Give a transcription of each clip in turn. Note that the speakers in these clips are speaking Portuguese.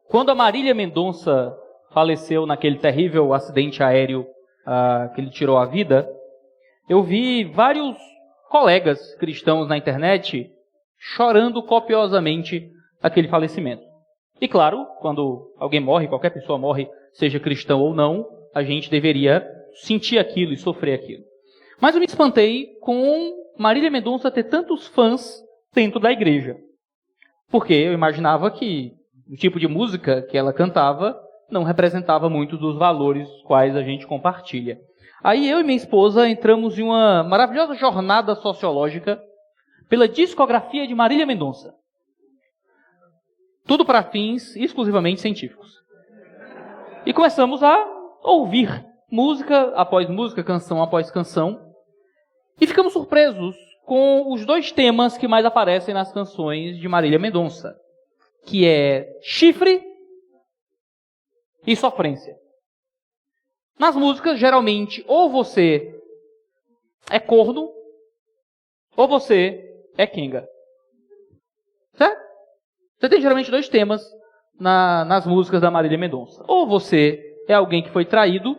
Quando a Marília Mendonça faleceu naquele terrível acidente aéreo que lhe tirou a vida, eu vi vários colegas cristãos na internet chorando copiosamente aquele falecimento. E claro, quando alguém morre, qualquer pessoa morre, seja cristão ou não, a gente deveria sentir aquilo e sofrer aquilo. Mas eu me espantei com Marília Mendonça ter tantos fãs dentro da igreja. Porque eu imaginava que o tipo de música que ela cantava não representava muitos dos valores quais a gente compartilha. Aí eu e minha esposa entramos em uma maravilhosa jornada sociológica pela discografia de Marília Mendonça. Tudo para fins exclusivamente científicos. E começamos a ouvir música após música, canção após canção. E ficamos surpresos com os dois temas que mais aparecem nas canções de Marília Mendonça, que é chifre e sofrência. Nas músicas, geralmente, ou você é corno, ou você é quenga. Certo? Você tem geralmente dois temas nas músicas da Marília Mendonça. Ou você é alguém que foi traído,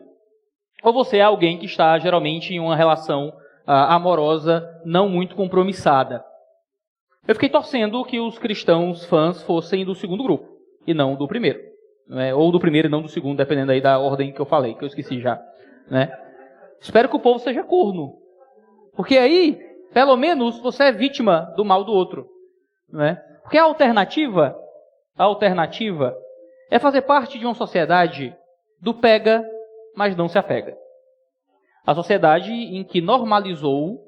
ou você é alguém que está, geralmente, em uma relação amorosa não muito compromissada. Eu fiquei torcendo que os cristãos fãs fossem do segundo grupo, e não do primeiro. Né? Ou do primeiro e não do segundo, dependendo aí da ordem que eu falei, que eu esqueci já. Né? Espero que o povo seja corno. Porque aí, pelo menos, você é vítima do mal do outro. Né? Porque a alternativa é fazer parte de uma sociedade do pega, mas não se apega. A sociedade em que normalizou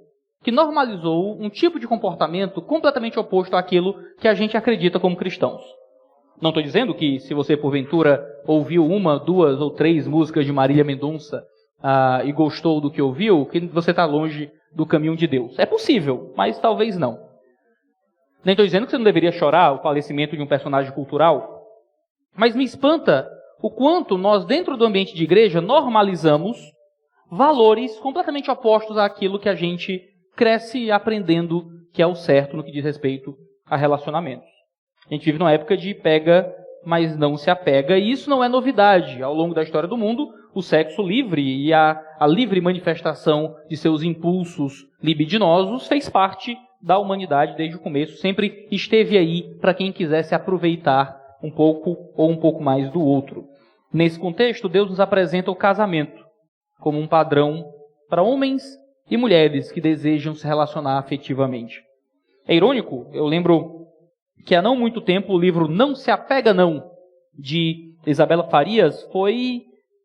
um tipo de comportamento completamente oposto àquilo que a gente acredita como cristãos. Não estou dizendo que se você, porventura, ouviu uma, duas ou três músicas de Marília Mendonça e gostou do que ouviu, que você está longe do caminho de Deus. É possível, mas talvez não. Nem estou dizendo que você não deveria chorar o falecimento de um personagem cultural, mas me espanta o quanto nós, dentro do ambiente de igreja, normalizamos valores completamente opostos àquilo que a gente cresce aprendendo que é o certo no que diz respeito a relacionamentos. A gente vive numa época de pega, mas não se apega, e isso não é novidade. Ao longo da história do mundo, o sexo livre e a livre manifestação de seus impulsos libidinosos fez parte da humanidade desde o começo, sempre esteve aí para quem quisesse aproveitar um pouco ou um pouco mais do outro. Nesse contexto, Deus nos apresenta o casamento como um padrão para homens e mulheres que desejam se relacionar afetivamente. É irônico, eu lembro que há não muito tempo o livro Não Se Apega Não, de Isabela Farias,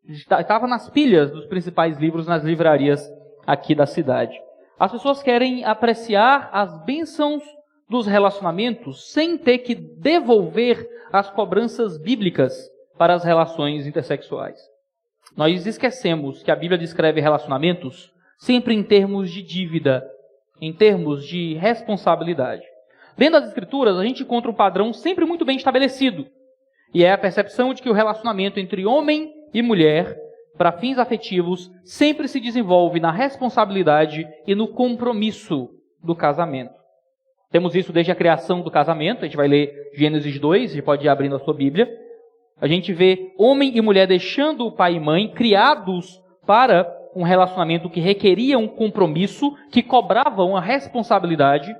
estava nas pilhas dos principais livros nas livrarias aqui da cidade. As pessoas querem apreciar as bênçãos dos relacionamentos sem ter que devolver as cobranças bíblicas para as relações intersexuais. Nós esquecemos que a Bíblia descreve relacionamentos sempre em termos de dívida, em termos de responsabilidade. Dentro das Escrituras, a gente encontra um padrão sempre muito bem estabelecido. E é a percepção de que o relacionamento entre homem e mulher, para fins afetivos, sempre se desenvolve na responsabilidade e no compromisso do casamento. Temos isso desde a criação do casamento, a gente vai ler Gênesis 2, a gente pode ir abrindo a sua Bíblia. A gente vê homem e mulher deixando o pai e mãe, criados para um relacionamento que requeria um compromisso, que cobrava uma responsabilidade.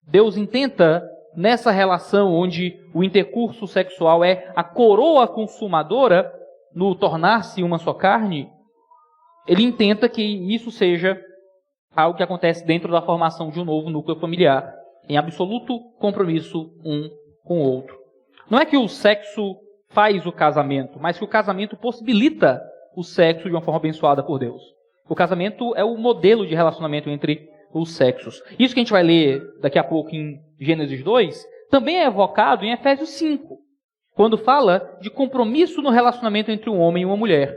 Deus intenta, nessa relação onde o intercurso sexual é a coroa consumadora, no tornar-se uma só carne, ele intenta que isso seja algo que acontece dentro da formação de um novo núcleo familiar, em absoluto compromisso um com o outro. Não é que o sexo faz o casamento, mas que o casamento possibilita o sexo de uma forma abençoada por Deus. O casamento é o modelo de relacionamento entre os sexos. Isso que a gente vai ler daqui a pouco em Gênesis 2, também é evocado em Efésios 5, quando fala de compromisso no relacionamento entre um homem e uma mulher.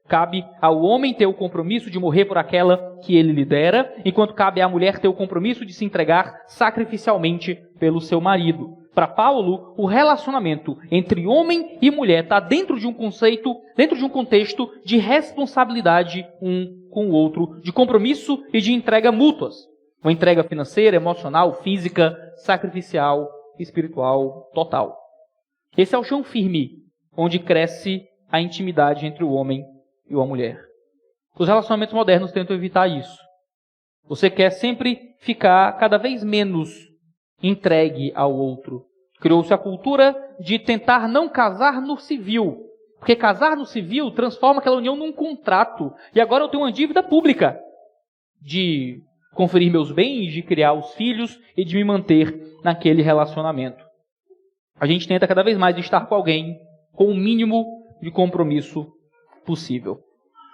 Cabe ao homem ter o compromisso de morrer por aquela que ele lidera, enquanto cabe à mulher ter o compromisso de se entregar sacrificialmente pelo seu marido. Para Paulo, o relacionamento entre homem e mulher está dentro de um conceito, dentro de um contexto de responsabilidade um com o outro, de compromisso e de entrega mútuas. Uma entrega financeira, emocional, física, sacrificial, espiritual, total. Esse é o chão firme onde cresce a intimidade entre o homem e a mulher. Os relacionamentos modernos tentam evitar isso. Você quer sempre ficar cada vez menos entregue ao outro. Criou-se a cultura de tentar não casar no civil, porque casar no civil transforma aquela união num contrato. E agora eu tenho uma dívida pública de conferir meus bens, de criar os filhos e de me manter naquele relacionamento. A gente tenta cada vez mais estar com alguém com o mínimo de compromisso possível.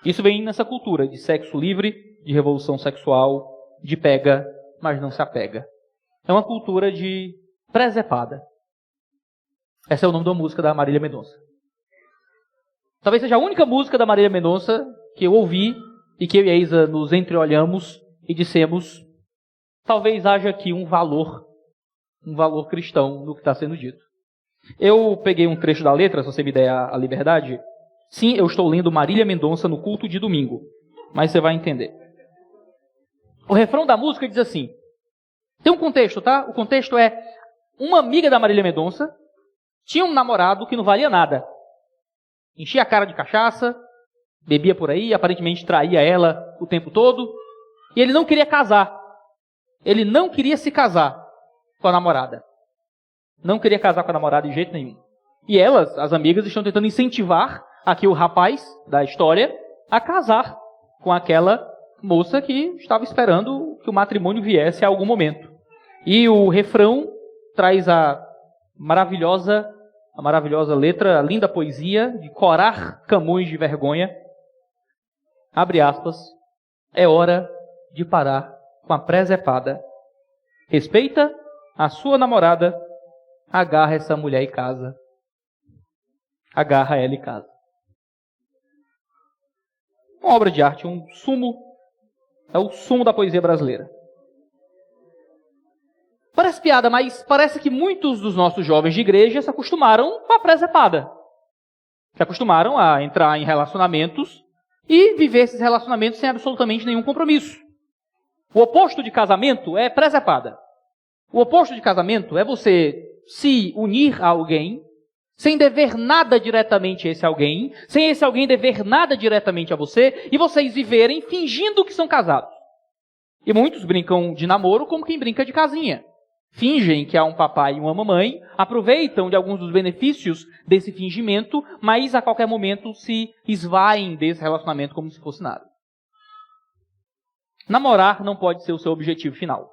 Isso vem nessa cultura de sexo livre, de revolução sexual, de pega, mas não se apega. É uma cultura de presepada. Esse é o nome da música da Marília Mendonça. Talvez seja a única música da Marília Mendonça que eu ouvi e que eu e a Isa nos entreolhamos e dissemos: talvez haja aqui um valor cristão no que está sendo dito. Eu peguei um trecho da letra, se você me der a liberdade. Sim, eu estou lendo Marília Mendonça no culto de domingo, mas você vai entender. O refrão da música diz assim, tem um contexto, tá? O contexto é, uma amiga da Marília Mendonça tinha um namorado que não valia nada. Enchia a cara de cachaça, bebia por aí, aparentemente traía ela o tempo todo, e ele não queria casar. Ele não queria se casar com a namorada. Não queria casar com a namorada de jeito nenhum. E elas, as amigas, estão tentando incentivar aqui o rapaz da história a casar com aquela moça que estava esperando que o matrimônio viesse a algum momento. E o refrão traz a maravilhosa letra, a linda poesia de corar Camões de vergonha. Abre aspas. É hora de parar com a presepada. Respeita a sua namorada. Agarra essa mulher e casa. Agarra ela e casa. Uma obra de arte, é o sumo da poesia brasileira. Parece piada, mas parece que muitos dos nossos jovens de igreja se acostumaram com a presepada. Se acostumaram a entrar em relacionamentos e viver esses relacionamentos sem absolutamente nenhum compromisso. O oposto de casamento é presepada. O oposto de casamento é você se unir a alguém sem dever nada diretamente a esse alguém, sem esse alguém dever nada diretamente a você, e vocês viverem fingindo que são casados. E muitos brincam de namoro como quem brinca de casinha. Fingem que há um papai e uma mamãe, aproveitam de alguns dos benefícios desse fingimento, mas a qualquer momento se esvaem desse relacionamento como se fosse nada. Namorar não pode ser o seu objetivo final.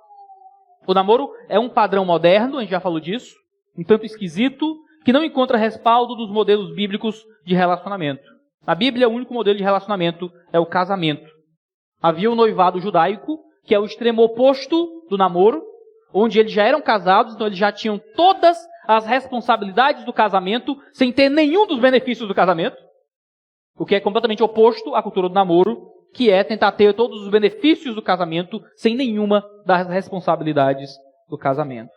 O namoro é um padrão moderno, a gente já falou disso, um tanto esquisito, que não encontra respaldo dos modelos bíblicos de relacionamento. Na Bíblia, o único modelo de relacionamento é o casamento. Havia o noivado judaico, que é o extremo oposto do namoro, onde eles já eram casados, então eles já tinham todas as responsabilidades do casamento, sem ter nenhum dos benefícios do casamento, o que é completamente oposto à cultura do namoro, que é tentar ter todos os benefícios do casamento, sem nenhuma das responsabilidades do casamento.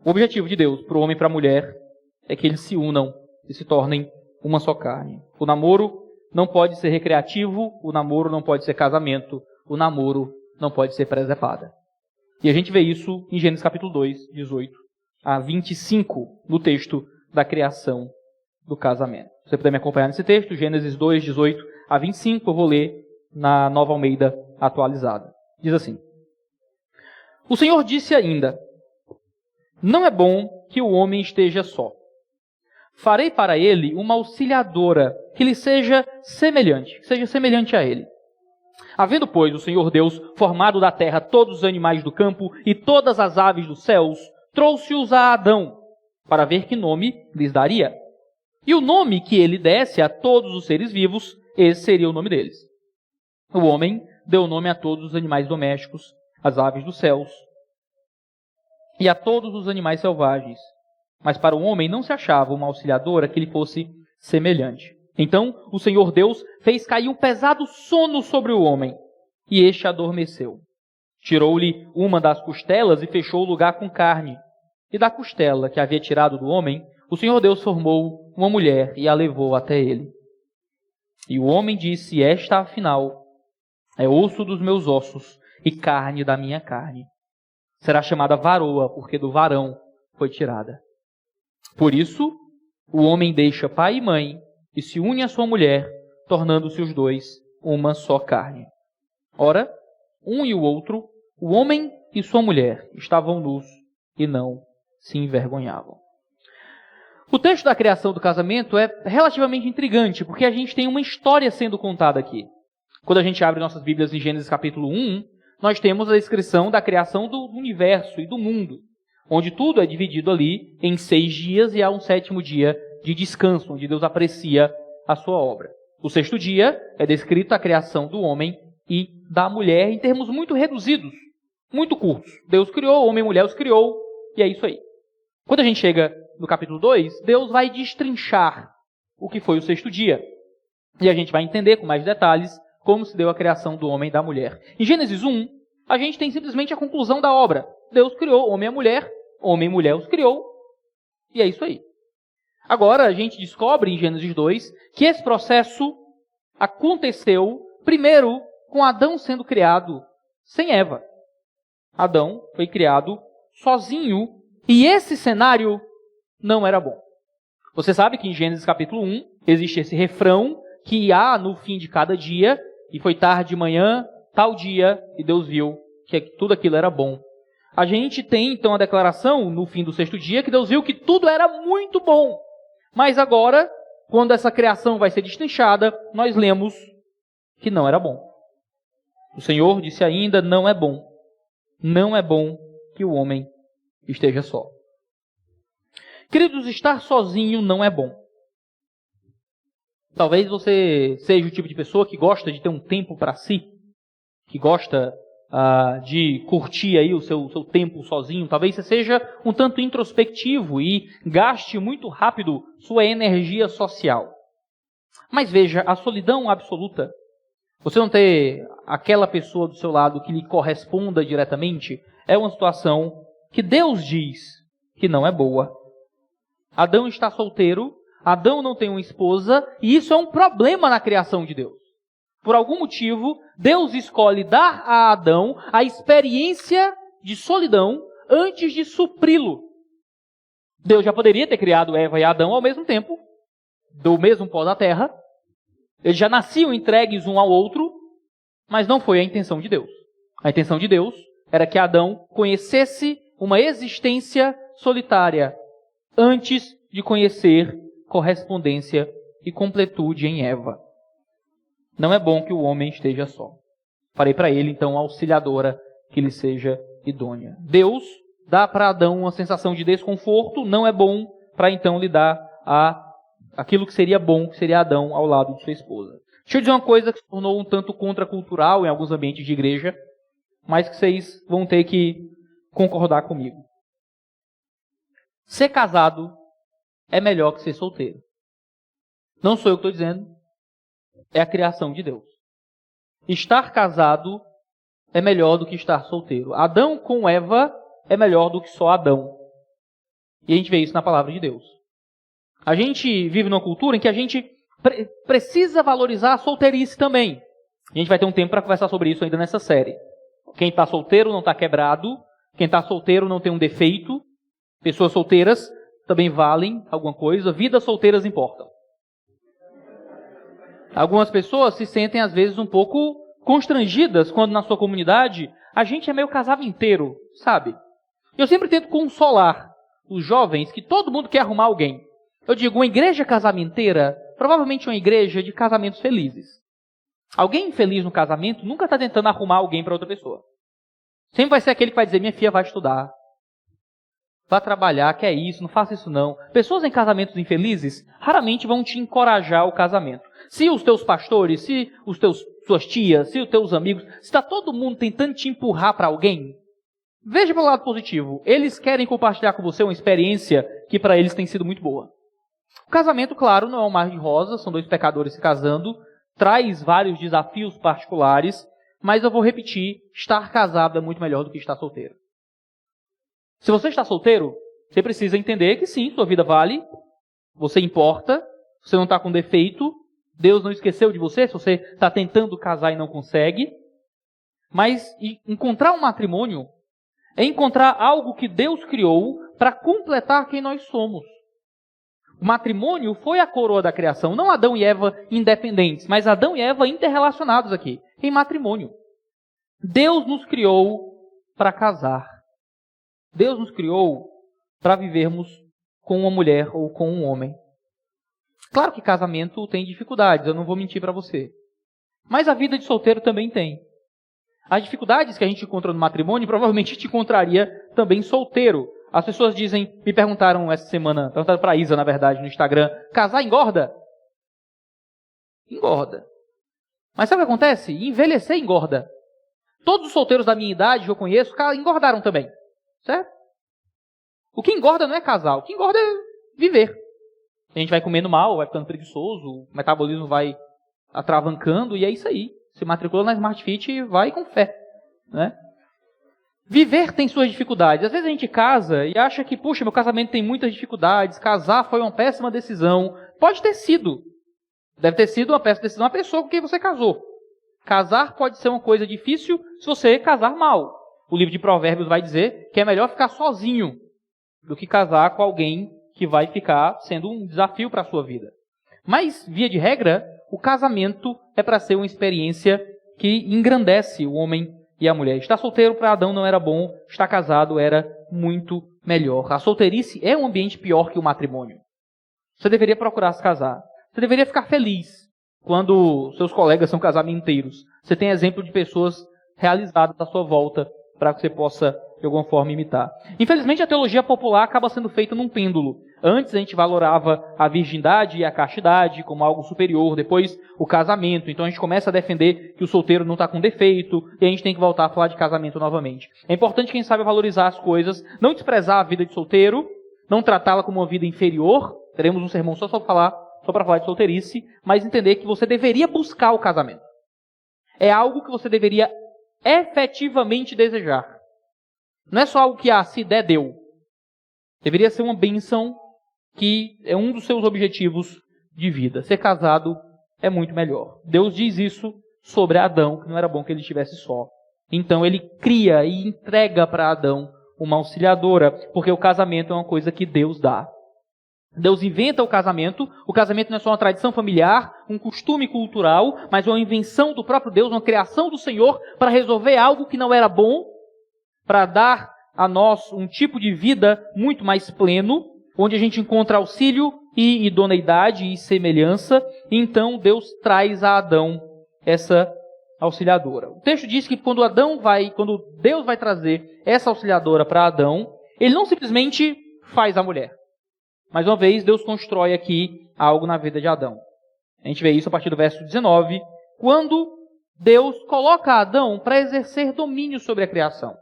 O objetivo de Deus para o homem e para a mulher é que eles se unam e se tornem uma só carne. O namoro não pode ser recreativo, o namoro não pode ser casamento, o namoro não pode ser presepada. E a gente vê isso em Gênesis capítulo 2, 18 a 25, no texto da criação do casamento. Se você puder me acompanhar nesse texto, Gênesis 2, 18 a 25, eu vou ler na Nova Almeida atualizada. Diz assim: O Senhor disse ainda: Não é bom que o homem esteja só. Farei para ele uma auxiliadora que lhe seja semelhante a ele. Havendo, pois, o Senhor Deus formado da terra todos os animais do campo e todas as aves dos céus, trouxe-os a Adão, para ver que nome lhes daria. E o nome que ele desse a todos os seres vivos, esse seria o nome deles. O homem deu nome a todos os animais domésticos, às aves dos céus, e a todos os animais selvagens. Mas para o homem não se achava uma auxiliadora que lhe fosse semelhante. Então o Senhor Deus fez cair um pesado sono sobre o homem, e este adormeceu. Tirou-lhe uma das costelas e fechou o lugar com carne. E da costela que havia tirado do homem, o Senhor Deus formou uma mulher e a levou até ele. E o homem disse: Esta, afinal, é osso dos meus ossos e carne da minha carne. Será chamada varoa, porque do varão foi tirada. Por isso, O homem deixa pai e mãe e se une à sua mulher, tornando-se os dois uma só carne. Ora, um e o outro, o homem e sua mulher, estavam nus e não se envergonhavam. O texto da criação do casamento é relativamente intrigante, porque a gente tem uma história sendo contada aqui. Quando a gente abre nossas Bíblias em Gênesis capítulo 1, nós temos a descrição da criação do universo e do mundo, onde tudo é dividido ali em 6 dias e há um 7º dia de descanso, onde Deus aprecia a sua obra. O 6º dia é descrito a criação do homem e da mulher em termos muito reduzidos, muito curtos. Deus criou, homem e mulher os criou, e é isso aí. Quando a gente chega no capítulo 2, Deus vai destrinchar o que foi o 6º dia. E a gente vai entender com mais detalhes como se deu a criação do homem e da mulher. Em Gênesis 1, a gente tem simplesmente a conclusão da obra. Deus criou homem e mulher os criou, e é isso aí. Agora a gente descobre em Gênesis 2 que esse processo aconteceu primeiro com Adão sendo criado sem Eva. Adão foi criado sozinho e esse cenário não era bom. Você sabe que em Gênesis capítulo 1 existe esse refrão que há no fim de cada dia, e foi tarde de manhã, tal dia, e Deus viu que tudo aquilo era bom. A gente tem então a declaração no fim do 6º dia que Deus viu que tudo era muito bom. Mas agora, quando essa criação vai ser destrinchada, nós lemos que não era bom. O Senhor disse ainda, não é bom. Não é bom que o homem esteja só. Queridos, estar sozinho não é bom. Talvez você seja o tipo de pessoa que gosta de ter um tempo para si, que gosta de curtir aí o seu tempo sozinho. Talvez você seja um tanto introspectivo e gaste muito rápido sua energia social. Mas veja, a solidão absoluta, você não ter aquela pessoa do seu lado que lhe corresponda diretamente, é uma situação que Deus diz que não é boa. Adão está solteiro, Adão não tem uma esposa, e isso é um problema na criação de Deus. Por algum motivo, Deus escolhe dar a Adão a experiência de solidão antes de supri-lo. Deus já poderia ter criado Eva e Adão ao mesmo tempo, do mesmo pó da terra. Eles já nasciam entregues um ao outro, mas não foi a intenção de Deus. A intenção de Deus era que Adão conhecesse uma existência solitária antes de conhecer correspondência e completude em Eva. Não é bom que o homem esteja só. Farei para ele, então, uma auxiliadora que lhe seja idônea. Deus dá para Adão uma sensação de desconforto, não é bom para então lhe dar aquilo que seria bom, que seria Adão ao lado de sua esposa. Deixa eu dizer uma coisa que se tornou um tanto contracultural em alguns ambientes de igreja, mas que vocês vão ter que concordar comigo. Ser casado é melhor que ser solteiro. Não sou eu que estou dizendo, é a criação de Deus. Estar casado é melhor do que estar solteiro. Adão com Eva é melhor do que só Adão. E a gente vê isso na palavra de Deus. A gente vive numa cultura em que a gente precisa valorizar a solteirice também. A gente vai ter um tempo para conversar sobre isso ainda nessa série. Quem está solteiro não está quebrado. Quem está solteiro não tem um defeito. Pessoas solteiras também valem alguma coisa. Vidas solteiras importam. Algumas pessoas se sentem às vezes um pouco constrangidas quando na sua comunidade a gente é meio casado inteiro, sabe? Eu sempre tento consolar os jovens que todo mundo quer arrumar alguém. Eu digo, uma igreja casamenteira, provavelmente uma igreja de casamentos felizes. Alguém infeliz no casamento nunca está tentando arrumar alguém para outra pessoa. Sempre vai ser aquele que vai dizer, minha filha vai estudar, vai trabalhar, quer isso, não faça isso não. Pessoas em casamentos infelizes raramente vão te encorajar ao casamento. Se os teus pastores, se suas tias, se os teus amigos, se está todo mundo tentando te empurrar para alguém, veja pelo lado positivo. Eles querem compartilhar com você uma experiência que para eles tem sido muito boa. O casamento, claro, não é um mar de rosas, são 2 pecadores se casando, traz vários desafios particulares, mas eu vou repetir, estar casado é muito melhor do que estar solteiro. Se você está solteiro, você precisa entender que sim, sua vida vale, você importa, você não está com defeito, Deus não esqueceu de você, se você está tentando casar e não consegue. Mas encontrar um matrimônio é encontrar algo que Deus criou para completar quem nós somos. O matrimônio foi a coroa da criação, não Adão e Eva independentes, mas Adão e Eva interrelacionados aqui, em matrimônio. Deus nos criou para casar. Deus nos criou para vivermos com uma mulher ou com um homem. Claro que casamento tem dificuldades, eu não vou mentir para você. Mas a vida de solteiro também tem. As dificuldades que a gente encontra no matrimônio, provavelmente a gente encontraria também solteiro. As pessoas me perguntaram essa semana, perguntaram para a Isa, na verdade, no Instagram, casar engorda? Engorda. Mas sabe o que acontece? Envelhecer engorda. Todos os solteiros da minha idade que eu conheço engordaram também. Certo? O que engorda não é casar, o que engorda é viver. A gente vai comendo mal, vai ficando preguiçoso, o metabolismo vai atravancando e é isso aí. Se matricula na Smart Fit e vai com fé. Né? Viver tem suas dificuldades. Às vezes a gente casa e acha que, puxa, meu casamento tem muitas dificuldades, casar foi uma péssima decisão. Pode ter sido. Deve ter sido uma péssima decisão a pessoa com quem você casou. Casar pode ser uma coisa difícil se você casar mal. O livro de Provérbios vai dizer que é melhor ficar sozinho do que casar com alguém que vai ficar sendo um desafio para a sua vida. Mas, via de regra, o casamento é para ser uma experiência que engrandece o homem e a mulher. Estar solteiro para Adão não era bom, estar casado era muito melhor. A solteirice é um ambiente pior que o matrimônio. Você deveria procurar se casar. Você deveria ficar feliz quando seus colegas são casamenteiros. Você tem exemplo de pessoas realizadas à sua volta para que você possa, de alguma forma, imitar. Infelizmente, a teologia popular acaba sendo feita num pêndulo. Antes a gente valorava a virgindade e a castidade como algo superior, depois o casamento. Então a gente começa a defender que o solteiro não está com defeito e a gente tem que voltar a falar de casamento novamente. É importante quem sabe valorizar as coisas, não desprezar a vida de solteiro, não tratá-la como uma vida inferior. Teremos um sermão só para falar de solteirice, mas entender que você deveria buscar o casamento. É algo que você deveria efetivamente desejar. Não é só algo que, se der, deu. Deveria ser uma bênção que é um dos seus objetivos de vida. Ser casado é muito melhor. Deus diz isso sobre Adão, que não era bom que ele estivesse só. Então ele cria e entrega para Adão uma auxiliadora, porque o casamento é uma coisa que Deus dá. Deus inventa o casamento não é só uma tradição familiar, um costume cultural, mas uma invenção do próprio Deus, uma criação do Senhor para resolver algo que não era bom, para dar a nós um tipo de vida muito mais pleno, onde a gente encontra auxílio e idoneidade e semelhança. Então Deus traz a Adão essa auxiliadora. O texto diz que quando Deus vai trazer essa auxiliadora para Adão, ele não simplesmente faz a mulher. Mais uma vez, Deus constrói aqui algo na vida de Adão. A gente vê isso a partir do verso 19, quando Deus coloca Adão para exercer domínio sobre a criação.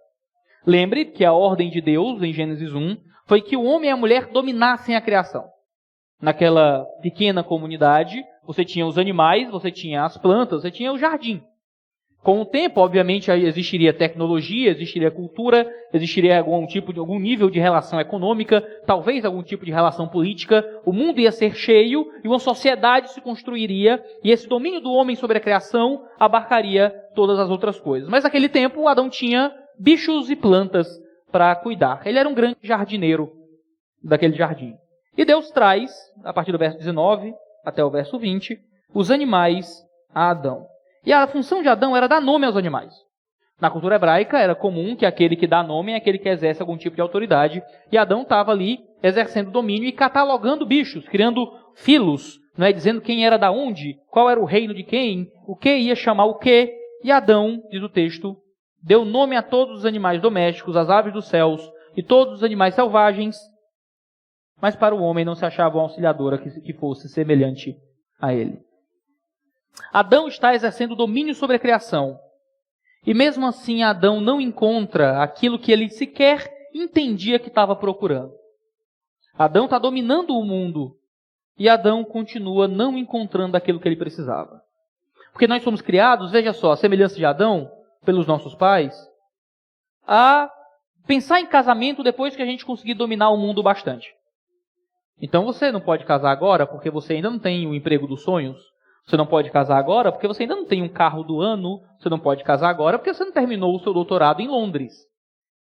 Lembre que a ordem de Deus, em Gênesis 1, foi que o homem e a mulher dominassem a criação. Naquela pequena comunidade, você tinha os animais, você tinha as plantas, você tinha o jardim. Com o tempo, obviamente, existiria tecnologia, existiria cultura, existiria algum nível de relação econômica, talvez algum tipo de relação política. O mundo ia ser cheio e uma sociedade se construiria e esse domínio do homem sobre a criação abarcaria todas as outras coisas. Mas naquele tempo, Adão tinha bichos e plantas para cuidar. Ele era um grande jardineiro daquele jardim. E Deus traz, a partir do verso 19 até o verso 20, os animais a Adão. E a função de Adão era dar nome aos animais. Na cultura hebraica era comum que aquele que dá nome é aquele que exerce algum tipo de autoridade. E Adão estava ali exercendo domínio e catalogando bichos, criando filos, dizendo quem era da onde, qual era o reino de quem, o que ia chamar o que. E Adão, diz o texto, deu nome a todos os animais domésticos, as aves dos céus e todos os animais selvagens. Mas para o homem não se achava uma auxiliadora que fosse semelhante a ele. Adão está exercendo domínio sobre a criação. E mesmo assim Adão não encontra aquilo que ele sequer entendia que estava procurando. Adão está dominando o mundo. E Adão continua não encontrando aquilo que ele precisava. Porque nós somos criados, veja só, a semelhança de Adão, pelos nossos pais, a pensar em casamento depois que a gente conseguir dominar o mundo bastante. Então você não pode casar agora porque você ainda não tem o emprego dos sonhos. Você não pode casar agora porque você ainda não tem um carro do ano. Você não pode casar agora porque você não terminou o seu doutorado em Londres.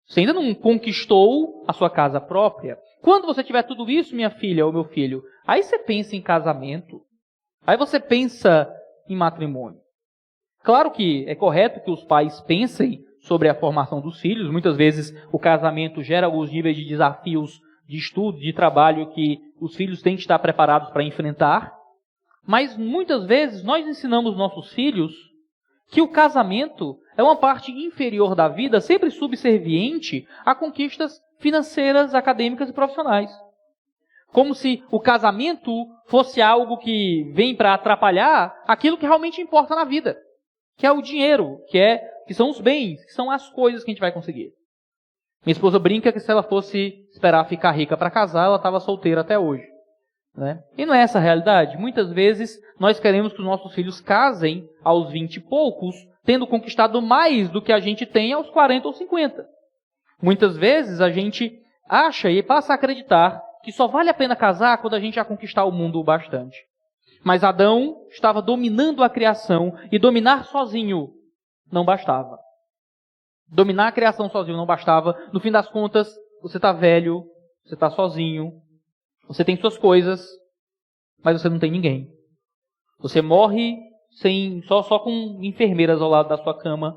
Você ainda não conquistou a sua casa própria. Quando você tiver tudo isso, minha filha ou meu filho, Aí você pensa em casamento, aí você pensa em matrimônio. Claro que é correto que os pais pensem sobre a formação dos filhos. Muitas vezes o casamento gera alguns níveis de desafios de estudo, de trabalho que os filhos têm que estar preparados para enfrentar. Mas muitas vezes nós ensinamos nossos filhos que o casamento é uma parte inferior da vida, sempre subserviente a conquistas financeiras, acadêmicas e profissionais. Como se o casamento fosse algo que vem para atrapalhar aquilo que realmente importa na vida, que é o dinheiro, que são os bens, que são as coisas que a gente vai conseguir. Minha esposa brinca que se ela fosse esperar ficar rica para casar, ela estava solteira até hoje. Né? E não é essa a realidade. Muitas vezes nós queremos que os nossos filhos casem aos 20 e poucos, tendo conquistado mais do que a gente tem aos 40 ou 50. Muitas vezes a gente acha e passa a acreditar que só vale a pena casar quando a gente já conquistar o mundo o bastante. Mas Adão estava dominando a criação e dominar sozinho não bastava. Dominar a criação sozinho não bastava. No fim das contas, você está velho, você está sozinho, você tem suas coisas, mas você não tem ninguém. Você morre só com enfermeiras ao lado da sua cama,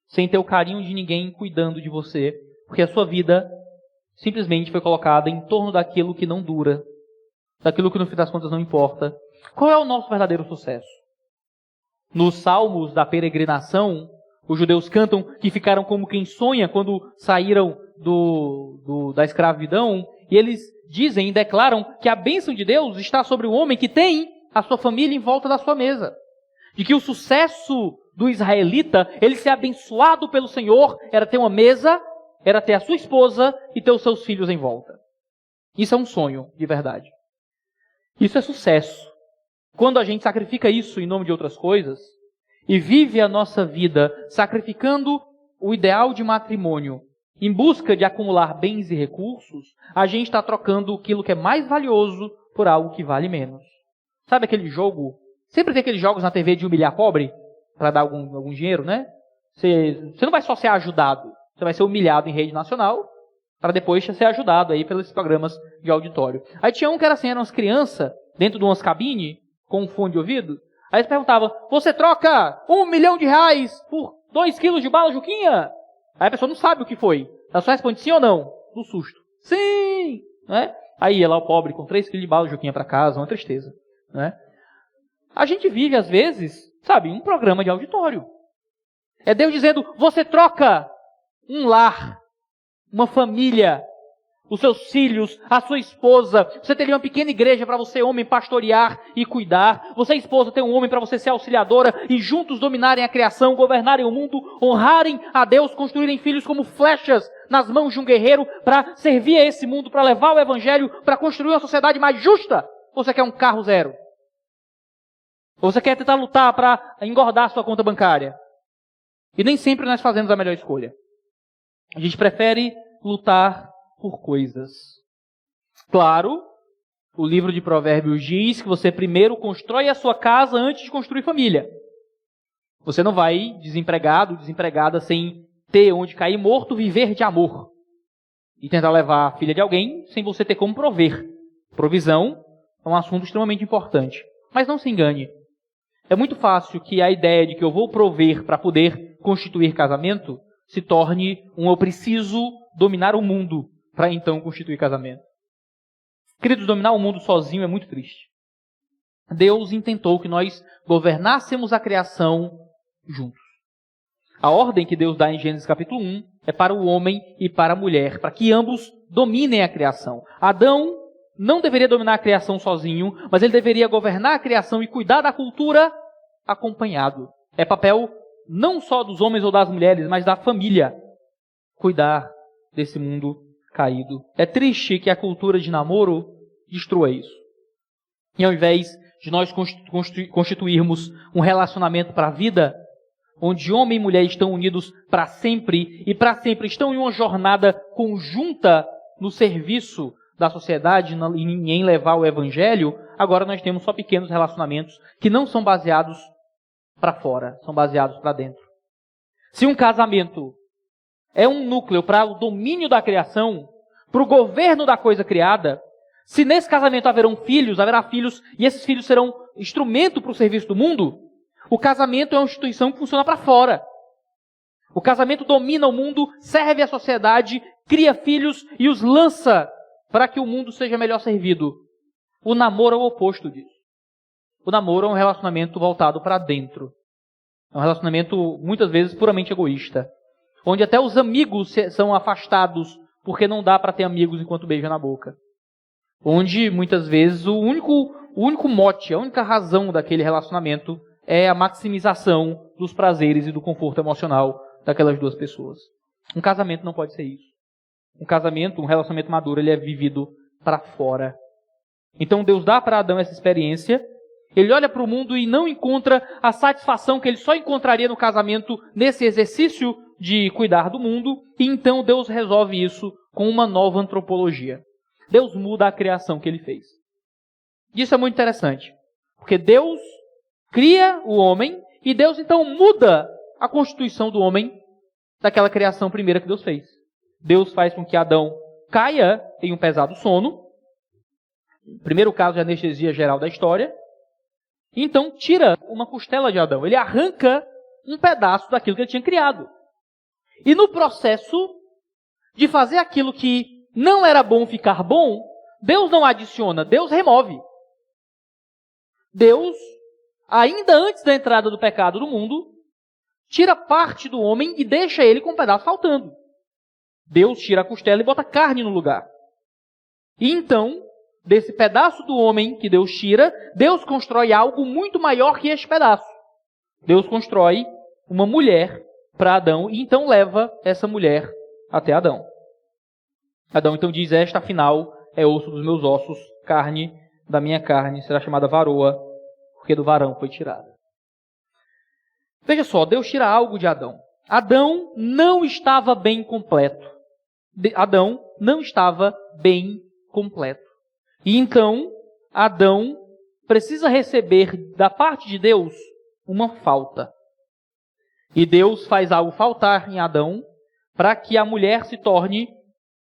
sem ter o carinho de ninguém cuidando de você, porque a sua vida simplesmente foi colocada em torno daquilo que não dura, daquilo que no fim das contas não importa. Qual é o nosso verdadeiro sucesso? Nos salmos da peregrinação, os judeus cantam que ficaram como quem sonha quando saíram da escravidão, e eles dizem e declaram que a bênção de Deus está sobre o homem que tem a sua família em volta da sua mesa. De que o sucesso do israelita, ele ser abençoado pelo Senhor, era ter uma mesa, era ter a sua esposa e ter os seus filhos em volta. Isso é um sonho, de verdade. Isso é sucesso. Quando a gente sacrifica isso em nome de outras coisas, e vive a nossa vida sacrificando o ideal de matrimônio em busca de acumular bens e recursos, a gente está trocando aquilo que é mais valioso por algo que vale menos. Sabe aquele jogo? Sempre tem aqueles jogos na TV de humilhar pobre para dar algum dinheiro, né? Você não vai só ser ajudado, você vai ser humilhado em rede nacional para depois ser ajudado aí pelos programas de auditório. Aí tinha um que era assim, eram as crianças dentro de umas cabines com um fone de ouvido. Aí eles perguntavam, você troca R$1 milhão por 2 quilos de bala Juquinha? Aí a pessoa não sabe o que foi. Ela só responde sim ou não, do susto. Sim! Né? Aí ia lá o pobre com 3 quilos de bala Juquinha para casa, uma tristeza. Né? A gente vive, às vezes, sabe, um programa de auditório. É Deus dizendo, você troca um lar, uma família, os seus filhos, a sua esposa. Você teria uma pequena igreja para você, homem, pastorear e cuidar. Você, esposa, tem um homem para você ser auxiliadora e juntos dominarem a criação, governarem o mundo, honrarem a Deus, construírem filhos como flechas nas mãos de um guerreiro para servir a esse mundo, para levar o evangelho, para construir uma sociedade mais justa. Ou você quer um carro zero? Ou você quer tentar lutar para engordar a sua conta bancária? E nem sempre nós fazemos a melhor escolha. A gente prefere lutar por coisas. Claro, o livro de Provérbios diz que você primeiro constrói a sua casa antes de construir família. Você não vai desempregado, desempregada, sem ter onde cair morto, viver de amor. E tentar levar a filha de alguém sem você ter como prover. Provisão é um assunto extremamente importante. Mas não se engane. É muito fácil que a ideia de que eu vou prover para poder constituir casamento se torne eu preciso dominar o mundo para então constituir casamento. Queridos, dominar o mundo sozinho é muito triste. Deus intentou que nós governássemos a criação juntos. A ordem que Deus dá em Gênesis capítulo 1 é para o homem e para a mulher, para que ambos dominem a criação. Adão não deveria dominar a criação sozinho, mas ele deveria governar a criação e cuidar da cultura acompanhado. É papel não só dos homens ou das mulheres, mas da família, cuidar desse mundo caído. É triste que a cultura de namoro destrua isso. E ao invés de nós constituirmos um relacionamento para a vida, onde homem e mulher estão unidos para sempre, e para sempre estão em uma jornada conjunta no serviço da sociedade e em levar o evangelho, agora nós temos só pequenos relacionamentos que não são baseados para fora, são baseados para dentro. Se um casamento é um núcleo para o domínio da criação, para o governo da coisa criada, Se nesse casamento haverá filhos, e esses filhos serão instrumento para o serviço do mundo, o casamento é uma instituição que funciona para fora. O casamento domina o mundo, serve à sociedade, cria filhos e os lança para que o mundo seja melhor servido. O namoro é o oposto disso. O namoro é um relacionamento voltado para dentro. É um relacionamento, muitas vezes, puramente egoísta. Onde até os amigos são afastados porque não dá para ter amigos enquanto beija na boca. Onde, muitas vezes, o único mote, a única razão daquele relacionamento é a maximização dos prazeres e do conforto emocional daquelas duas pessoas. Um casamento não pode ser isso. Um relacionamento maduro, ele é vivido para fora. Então Deus dá para Adão essa experiência. Ele olha para o mundo e não encontra a satisfação que ele só encontraria no casamento nesse exercício de cuidar do mundo. E então Deus resolve isso com uma nova antropologia. Deus muda a criação que ele fez. Isso é muito interessante. Porque Deus cria o homem e Deus então muda a constituição do homem daquela criação primeira que Deus fez. Deus faz com que Adão caia em um pesado sono. Primeiro caso de anestesia geral da história. E então tira uma costela de Adão. Ele arranca um pedaço daquilo que ele tinha criado. E no processo de fazer aquilo que não era bom ficar bom, Deus não adiciona, Deus remove. Deus, ainda antes da entrada do pecado no mundo, tira parte do homem e deixa ele com um pedaço faltando. Deus tira a costela e bota carne no lugar. E então, desse pedaço do homem que Deus tira, Deus constrói algo muito maior que este pedaço. Deus constrói uma mulher para Adão e então leva essa mulher até Adão. Adão então diz: esta afinal é osso dos meus ossos, carne da minha carne, será chamada varoa, porque do varão foi tirada. Veja só, Deus tira algo de Adão. Adão não estava bem completo. Adão não estava bem completo. E então, Adão precisa receber da parte de Deus uma falta. E Deus faz algo faltar em Adão para que a mulher se torne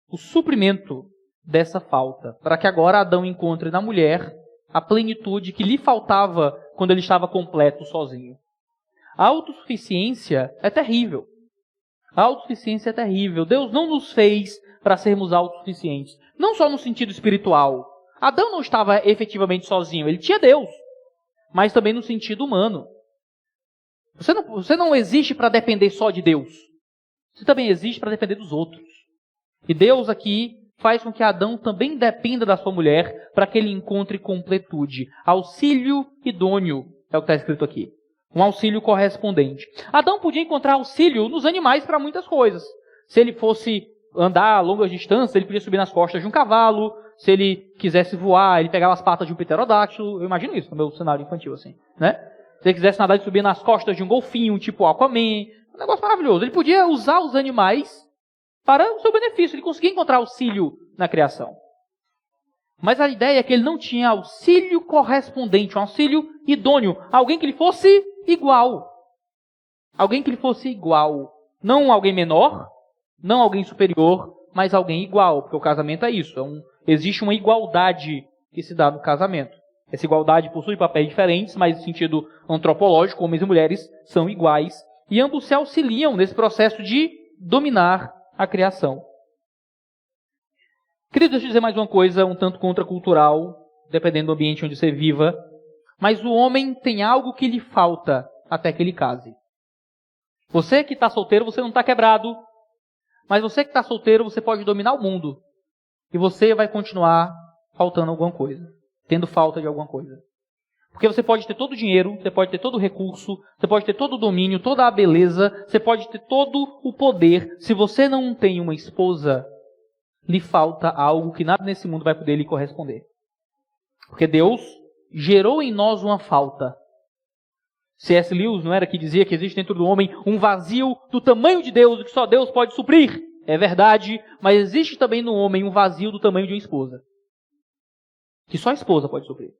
o suprimento dessa falta. Para que agora Adão encontre na mulher a plenitude que lhe faltava quando ele estava completo sozinho. A autossuficiência é terrível. A autossuficiência é terrível. Deus não nos fez para sermos autossuficientes. Não só no sentido espiritual. Adão não estava efetivamente sozinho. Ele tinha Deus. Mas também no sentido humano. Você não existe para depender só de Deus. Você também existe para depender dos outros. E Deus aqui faz com que Adão também dependa da sua mulher para que ele encontre completude. Auxílio idôneo é o que está escrito aqui. Um auxílio correspondente. Adão podia encontrar auxílio nos animais para muitas coisas. Se ele fosse andar a longas distâncias, ele podia subir nas costas de um cavalo. Se ele quisesse voar, ele pegava as patas de um pterodáctilo. Eu imagino isso no meu cenário infantil, assim, né? Se ele quisesse nadar, ele subia nas costas de um golfinho, tipo Aquaman. Um negócio maravilhoso. Ele podia usar os animais para o seu benefício. Ele conseguia encontrar auxílio na criação. Mas a ideia é que ele não tinha auxílio correspondente, um auxílio idôneo. Alguém que lhe fosse igual. Alguém que lhe fosse igual. Não alguém menor, não alguém superior, mas alguém igual. Porque o casamento é isso. Existe uma igualdade que se dá no casamento. Essa igualdade possui papéis diferentes, mas no sentido antropológico, homens e mulheres são iguais. E ambos se auxiliam nesse processo de dominar a criação. Querido, deixa eu dizer mais uma coisa, um tanto contracultural, dependendo do ambiente onde você viva. Mas o homem tem algo que lhe falta até que ele case. Você que está solteiro, você não está quebrado. Mas você que está solteiro, você pode dominar o mundo. E você vai continuar faltando alguma coisa. Tendo falta de alguma coisa. Porque você pode ter todo o dinheiro, você pode ter todo o recurso, você pode ter todo o domínio, toda a beleza, você pode ter todo o poder. Se você não tem uma esposa, lhe falta algo que nada nesse mundo vai poder lhe corresponder. Porque Deus gerou em nós uma falta. C.S. Lewis não era que dizia que existe dentro do homem um vazio do tamanho de Deus, que só Deus pode suprir? É verdade, mas existe também no homem um vazio do tamanho de uma esposa. Que só a esposa pode suprir.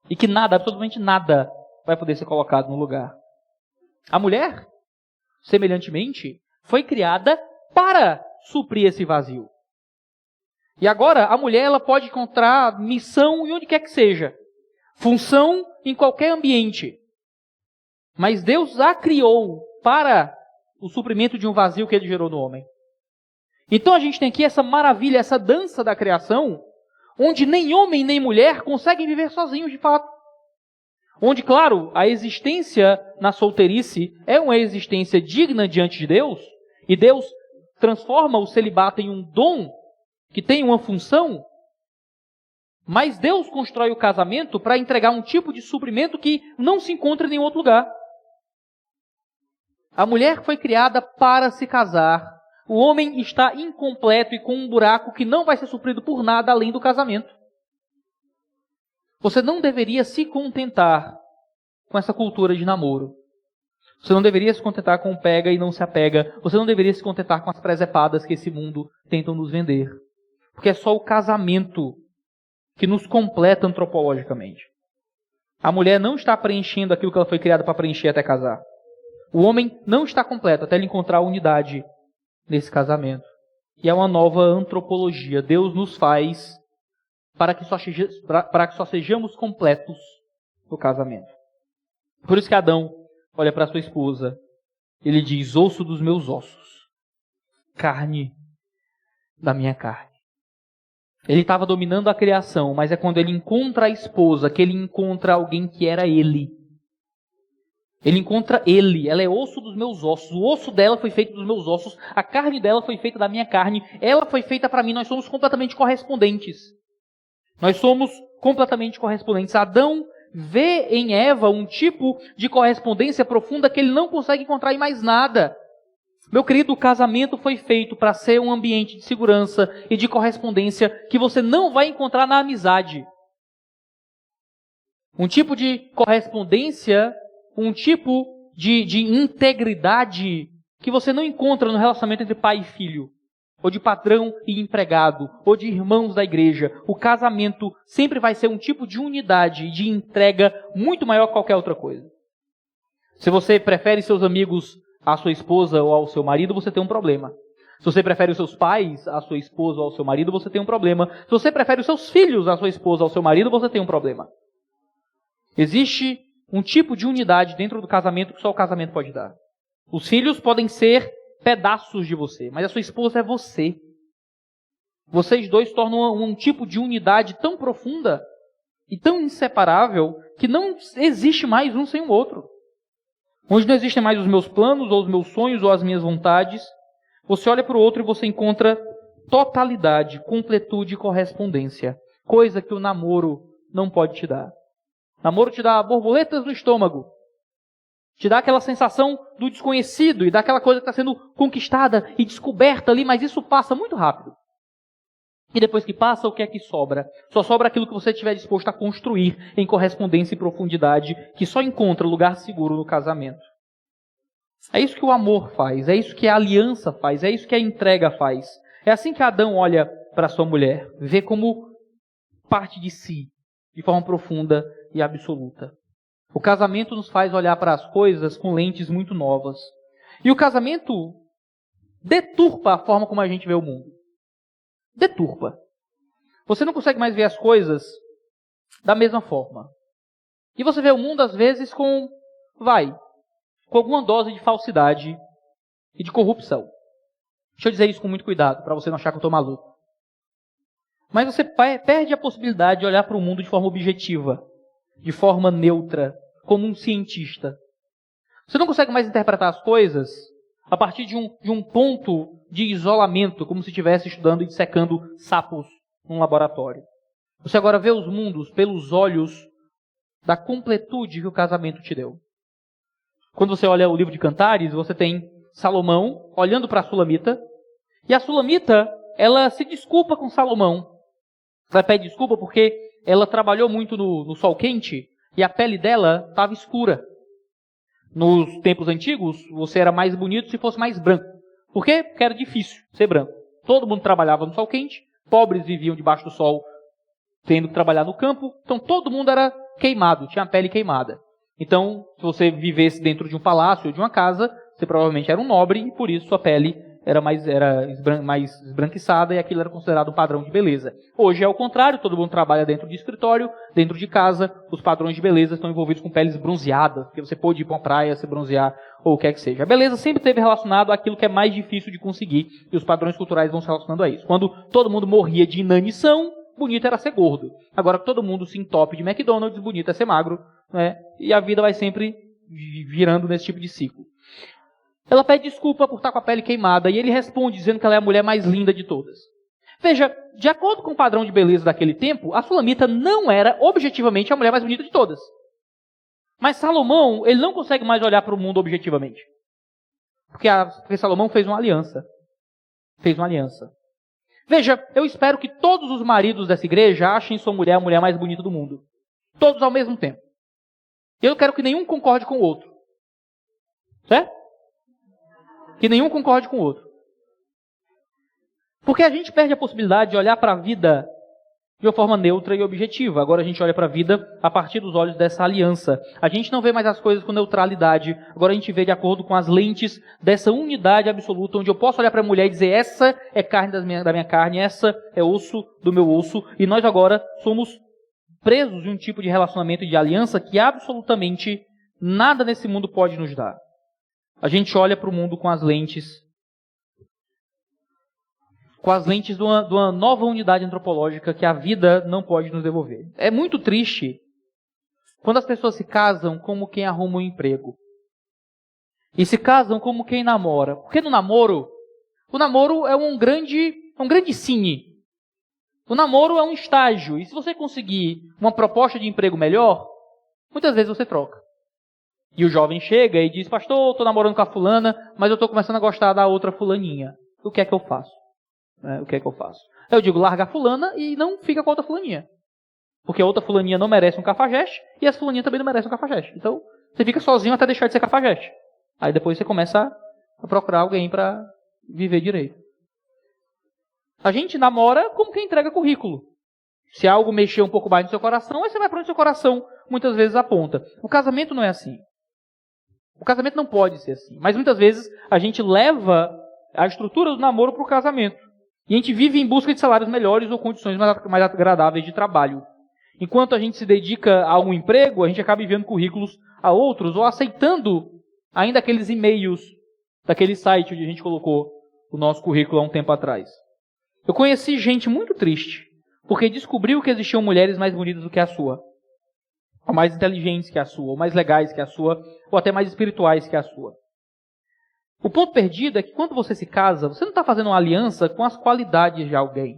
E que nada, absolutamente nada, vai poder ser colocado no lugar. A mulher, semelhantemente, foi criada para suprir esse vazio. E agora, a mulher ela pode encontrar missão em onde quer que seja. Função em qualquer ambiente. Mas Deus a criou para o suprimento de um vazio que Ele gerou no homem. Então a gente tem aqui essa maravilha, essa dança da criação, onde nem homem nem mulher conseguem viver sozinhos de fato. Onde, claro, a existência na solteirice é uma existência digna diante de Deus, e Deus transforma o celibato em um dom que tem uma função, mas Deus constrói o casamento para entregar um tipo de suprimento que não se encontra em nenhum outro lugar. A mulher foi criada para se casar. O homem está incompleto e com um buraco que não vai ser suprido por nada além do casamento. Você não deveria se contentar com essa cultura de namoro. Você não deveria se contentar com o pega e não se apega. Você não deveria se contentar com as presepadas que esse mundo tentam nos vender. Porque é só o casamento que nos completa antropologicamente. A mulher não está preenchendo aquilo que ela foi criada para preencher até casar. O homem não está completo até ele encontrar a unidade nesse casamento. E é uma nova antropologia. Deus nos faz para que só sejamos completos no casamento. Por isso que Adão olha para sua esposa. Ele diz, osso dos meus ossos, carne da minha carne. Ele estava dominando a criação, mas é quando ele encontra a esposa que ele encontra alguém que era ele. Ele encontra ele, ela é osso dos meus ossos, o osso dela foi feito dos meus ossos, a carne dela foi feita da minha carne, ela foi feita para mim, nós somos completamente correspondentes. Nós somos completamente correspondentes. Adão vê em Eva um tipo de correspondência profunda que ele não consegue encontrar em mais nada. Meu querido, o casamento foi feito para ser um ambiente de segurança e de correspondência que você não vai encontrar na amizade. Um tipo de correspondência, um tipo de integridade que você não encontra no relacionamento entre pai e filho, ou de patrão e empregado, ou de irmãos da igreja. O casamento sempre vai ser um tipo de unidade, de entrega muito maior que qualquer outra coisa. Se você prefere seus amigos à sua esposa ou ao seu marido, você tem um problema. Se você prefere os seus pais à sua esposa ou ao seu marido, você tem um problema. Se você prefere os seus filhos à sua esposa ou ao seu marido, você tem um problema. Existe um tipo de unidade dentro do casamento que só o casamento pode dar. Os filhos podem ser pedaços de você, mas a sua esposa é você. Vocês dois tornam um tipo de unidade tão profunda e tão inseparável que não existe mais um sem o outro. Onde não existem mais os meus planos, ou os meus sonhos, ou as minhas vontades, você olha para o outro e você encontra totalidade, completude e correspondência. Coisa que o namoro não pode te dar. O namoro te dá borboletas no estômago. Te dá aquela sensação do desconhecido e daquela coisa que está sendo conquistada e descoberta ali, mas isso passa muito rápido. E depois que passa, o que é que sobra? Só sobra aquilo que você estiver disposto a construir em correspondência e profundidade, que só encontra lugar seguro no casamento. É isso que o amor faz, é isso que a aliança faz, é isso que a entrega faz. É assim que Adão olha para sua mulher, vê como parte de si, de forma profunda e absoluta. O casamento nos faz olhar para as coisas com lentes muito novas. E o casamento deturpa a forma como a gente vê o mundo. Deturpa. Você não consegue mais ver as coisas da mesma forma. E você vê o mundo, às vezes, com alguma dose de falsidade e de corrupção. Deixa eu dizer isso com muito cuidado, para você não achar que eu estou maluco. Mas você perde a possibilidade de olhar para o mundo de forma objetiva, de forma neutra, como um cientista. Você não consegue mais interpretar as coisas a partir de um ponto de isolamento, como se estivesse estudando e dissecando sapos num laboratório. Você agora vê os mundos pelos olhos da completude que o casamento te deu. Quando você olha o livro de Cantares, você tem Salomão olhando para a Sulamita, e a Sulamita, ela se desculpa com Salomão. Ela pede desculpa porque ela trabalhou muito no sol quente e a pele dela estava escura. Nos tempos antigos, você era mais bonito se fosse mais branco. Por quê? Porque era difícil ser branco. Todo mundo trabalhava no sol quente, pobres viviam debaixo do sol, tendo que trabalhar no campo, então todo mundo era queimado, tinha a pele queimada. Então, se você vivesse dentro de um palácio ou de uma casa, você provavelmente era um nobre e por isso sua pele era mais esbranquiçada e aquilo era considerado um padrão de beleza. Hoje é o contrário, todo mundo trabalha dentro de escritório, dentro de casa, os padrões de beleza estão envolvidos com peles bronzeadas, porque você pode ir para uma praia, se bronzear ou o que é que seja. A beleza sempre esteve relacionado àquilo que é mais difícil de conseguir e os padrões culturais vão se relacionando a isso. Quando todo mundo morria de inanição, bonito era ser gordo. Agora que todo mundo se entope de McDonald's, bonito é ser magro, né? E a vida vai sempre virando nesse tipo de ciclo. Ela pede desculpa por estar com a pele queimada e ele responde dizendo que ela é a mulher mais linda de todas. Veja, de acordo com o padrão de beleza daquele tempo, a Sulamita não era objetivamente a mulher mais bonita de todas. Mas Salomão, ele não consegue mais olhar para o mundo objetivamente. Porque Salomão fez uma aliança. Veja, eu espero que todos os maridos dessa igreja achem sua mulher a mulher mais bonita do mundo. Todos ao mesmo tempo. Eu quero que nenhum concorde com o outro. Certo? Que nenhum concorde com o outro. Porque a gente perde a possibilidade de olhar para a vida de uma forma neutra e objetiva. Agora a gente olha para a vida a partir dos olhos dessa aliança. A gente não vê mais as coisas com neutralidade. Agora a gente vê de acordo com as lentes dessa unidade absoluta, onde eu posso olhar para a mulher e dizer, essa é carne da minha carne, essa é osso do meu osso. E nós agora somos presos em um tipo de relacionamento e de aliança que absolutamente nada nesse mundo pode nos dar. A gente olha para o mundo com as lentes de uma nova unidade antropológica que a vida não pode nos devolver. É muito triste quando as pessoas se casam como quem arruma um emprego. E se casam como quem namora. Porque no namoro, o namoro é um grande cine. O namoro é um estágio. E se você conseguir uma proposta de emprego melhor, muitas vezes você troca. E o jovem chega e diz, pastor, estou namorando com a fulana, mas eu estou começando a gostar da outra fulaninha. O que é que eu faço? Eu digo, larga a fulana e não fica com a outra fulaninha. Porque a outra fulaninha não merece um cafajeste e essa fulaninha também não merece um cafajeste. Então, você fica sozinho até deixar de ser cafajeste. Aí depois você começa a procurar alguém para viver direito. A gente namora como quem entrega currículo. Se algo mexer um pouco mais no seu coração, aí você vai para onde seu coração muitas vezes aponta. O casamento não é assim. O casamento não pode ser assim. Mas muitas vezes a gente leva a estrutura do namoro para o casamento. E a gente vive em busca de salários melhores ou condições mais agradáveis de trabalho. Enquanto a gente se dedica a um emprego, a gente acaba enviando currículos a outros ou aceitando ainda aqueles e-mails daquele site onde a gente colocou o nosso currículo há um tempo atrás. Eu conheci gente muito triste, porque descobriu que existiam mulheres mais bonitas do que a sua, ou mais inteligentes que a sua, ou mais legais que a sua, ou até mais espirituais que a sua. O ponto perdido é que quando você se casa, você não está fazendo uma aliança com as qualidades de alguém.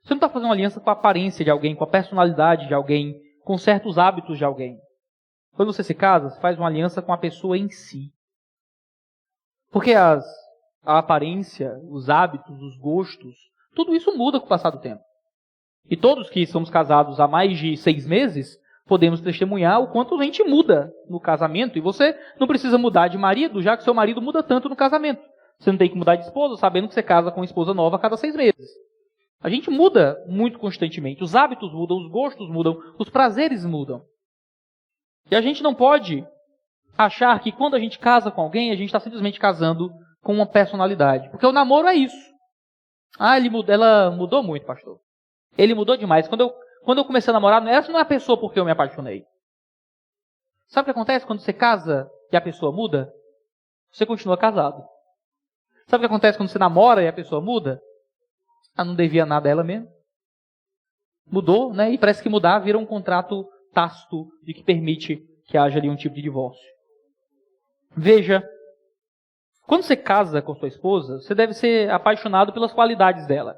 Você não está fazendo uma aliança com a aparência de alguém, com a personalidade de alguém, com certos hábitos de alguém. Quando você se casa, você faz uma aliança com a pessoa em si. Porque a aparência, os hábitos, os gostos, tudo isso muda com o passar do tempo. E todos que somos casados há mais de 6 meses, podemos testemunhar o quanto a gente muda no casamento. E você não precisa mudar de marido, já que seu marido muda tanto no casamento. Você não tem que mudar de esposa, sabendo que você casa com uma esposa nova a cada 6 meses. A gente muda muito constantemente. Os hábitos mudam, os gostos mudam, os prazeres mudam. E a gente não pode achar que quando a gente casa com alguém, a gente está simplesmente casando com uma personalidade. Porque o namoro é isso. Ela mudou muito, pastor. Ele mudou demais. Quando eu comecei a namorar, essa não é a pessoa por quem eu me apaixonei. Sabe o que acontece quando você casa e a pessoa muda? Você continua casado. Sabe o que acontece quando você namora e a pessoa muda? Não devia nada a ela mesmo. Mudou, né? E parece que mudar vira um contrato tácito de que permite que haja ali um tipo de divórcio. Veja, quando você casa com sua esposa, você deve ser apaixonado pelas qualidades dela.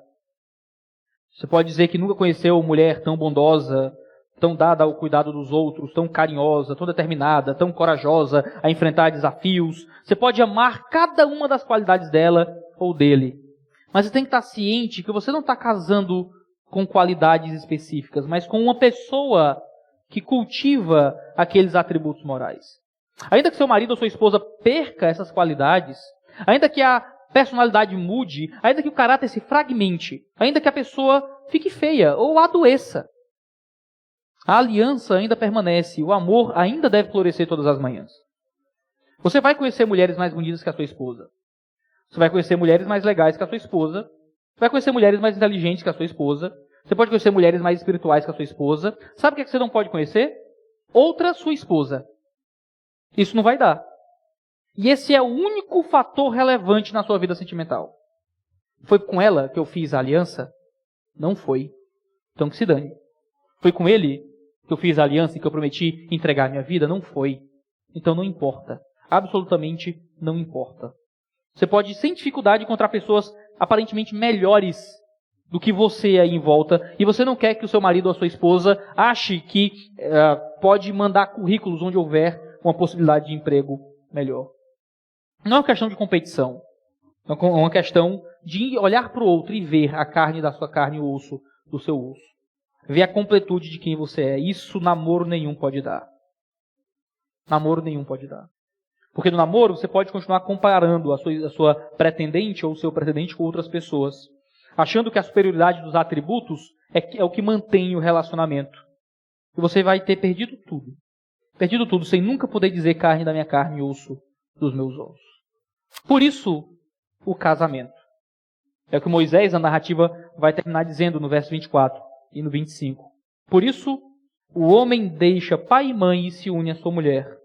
Você pode dizer que nunca conheceu uma mulher tão bondosa, tão dada ao cuidado dos outros, tão carinhosa, tão determinada, tão corajosa a enfrentar desafios. Você pode amar cada uma das qualidades dela ou dele. Mas você tem que estar ciente que você não está casando com qualidades específicas, mas com uma pessoa que cultiva aqueles atributos morais. Ainda que seu marido ou sua esposa perca essas qualidades, ainda que a personalidade mude, ainda que o caráter se fragmente, ainda que a pessoa fique feia ou adoeça, a aliança ainda permanece, o amor ainda deve florescer todas as manhãs. Você vai conhecer mulheres mais bonitas que a sua esposa. Você vai conhecer mulheres mais legais que a sua esposa. Você vai conhecer mulheres mais inteligentes que a sua esposa. Você pode conhecer mulheres mais espirituais que a sua esposa. Sabe o que você não pode conhecer? Outra sua esposa. Isso não vai dar. E esse é o único fator relevante na sua vida sentimental. Foi com ela que eu fiz a aliança? Não foi. Então que se dane. Foi com ele que eu fiz a aliança e que eu prometi entregar a minha vida? Não foi. Então não importa. Absolutamente não importa. Você pode, sem dificuldade, encontrar pessoas aparentemente melhores do que você aí em volta, e você não quer que o seu marido ou a sua esposa ache que pode mandar currículos onde houver uma possibilidade de emprego melhor. Não é uma questão de competição. É uma questão de olhar para o outro e ver a carne da sua carne e o osso do seu osso. Ver a completude de quem você é. Isso namoro nenhum pode dar. Namoro nenhum pode dar. Porque no namoro você pode continuar comparando a sua pretendente ou o seu pretendente com outras pessoas, achando que a superioridade dos atributos é o que mantém o relacionamento. E você vai ter perdido tudo. Perdido tudo, sem nunca poder dizer carne da minha carne e osso dos meus ossos. Por isso, o casamento. É o que Moisés, na narrativa, vai terminar dizendo no verso 24 e no 25. Por isso, o homem deixa pai e mãe e se une à sua mulher,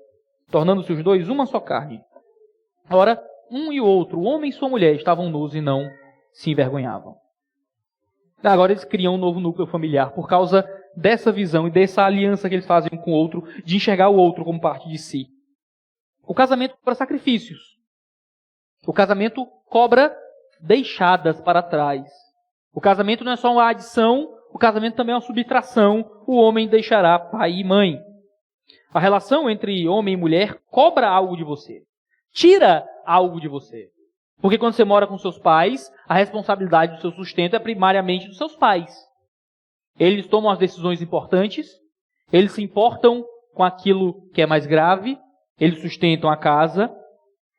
tornando-se os dois uma só carne. Ora, um e o outro, o homem e sua mulher, estavam nus e não se envergonhavam. Agora eles criam um novo núcleo familiar por causa dessa visão e dessa aliança que eles fazem um com o outro, de enxergar o outro como parte de si. O casamento cobra sacrifícios. O casamento cobra deixadas para trás. O casamento não é só uma adição, o casamento também é uma subtração. O homem deixará pai e mãe. A relação entre homem e mulher cobra algo de você. Tira algo de você. Porque quando você mora com seus pais, a responsabilidade do seu sustento é primariamente dos seus pais. Eles tomam as decisões importantes, eles se importam com aquilo que é mais grave, eles sustentam a casa.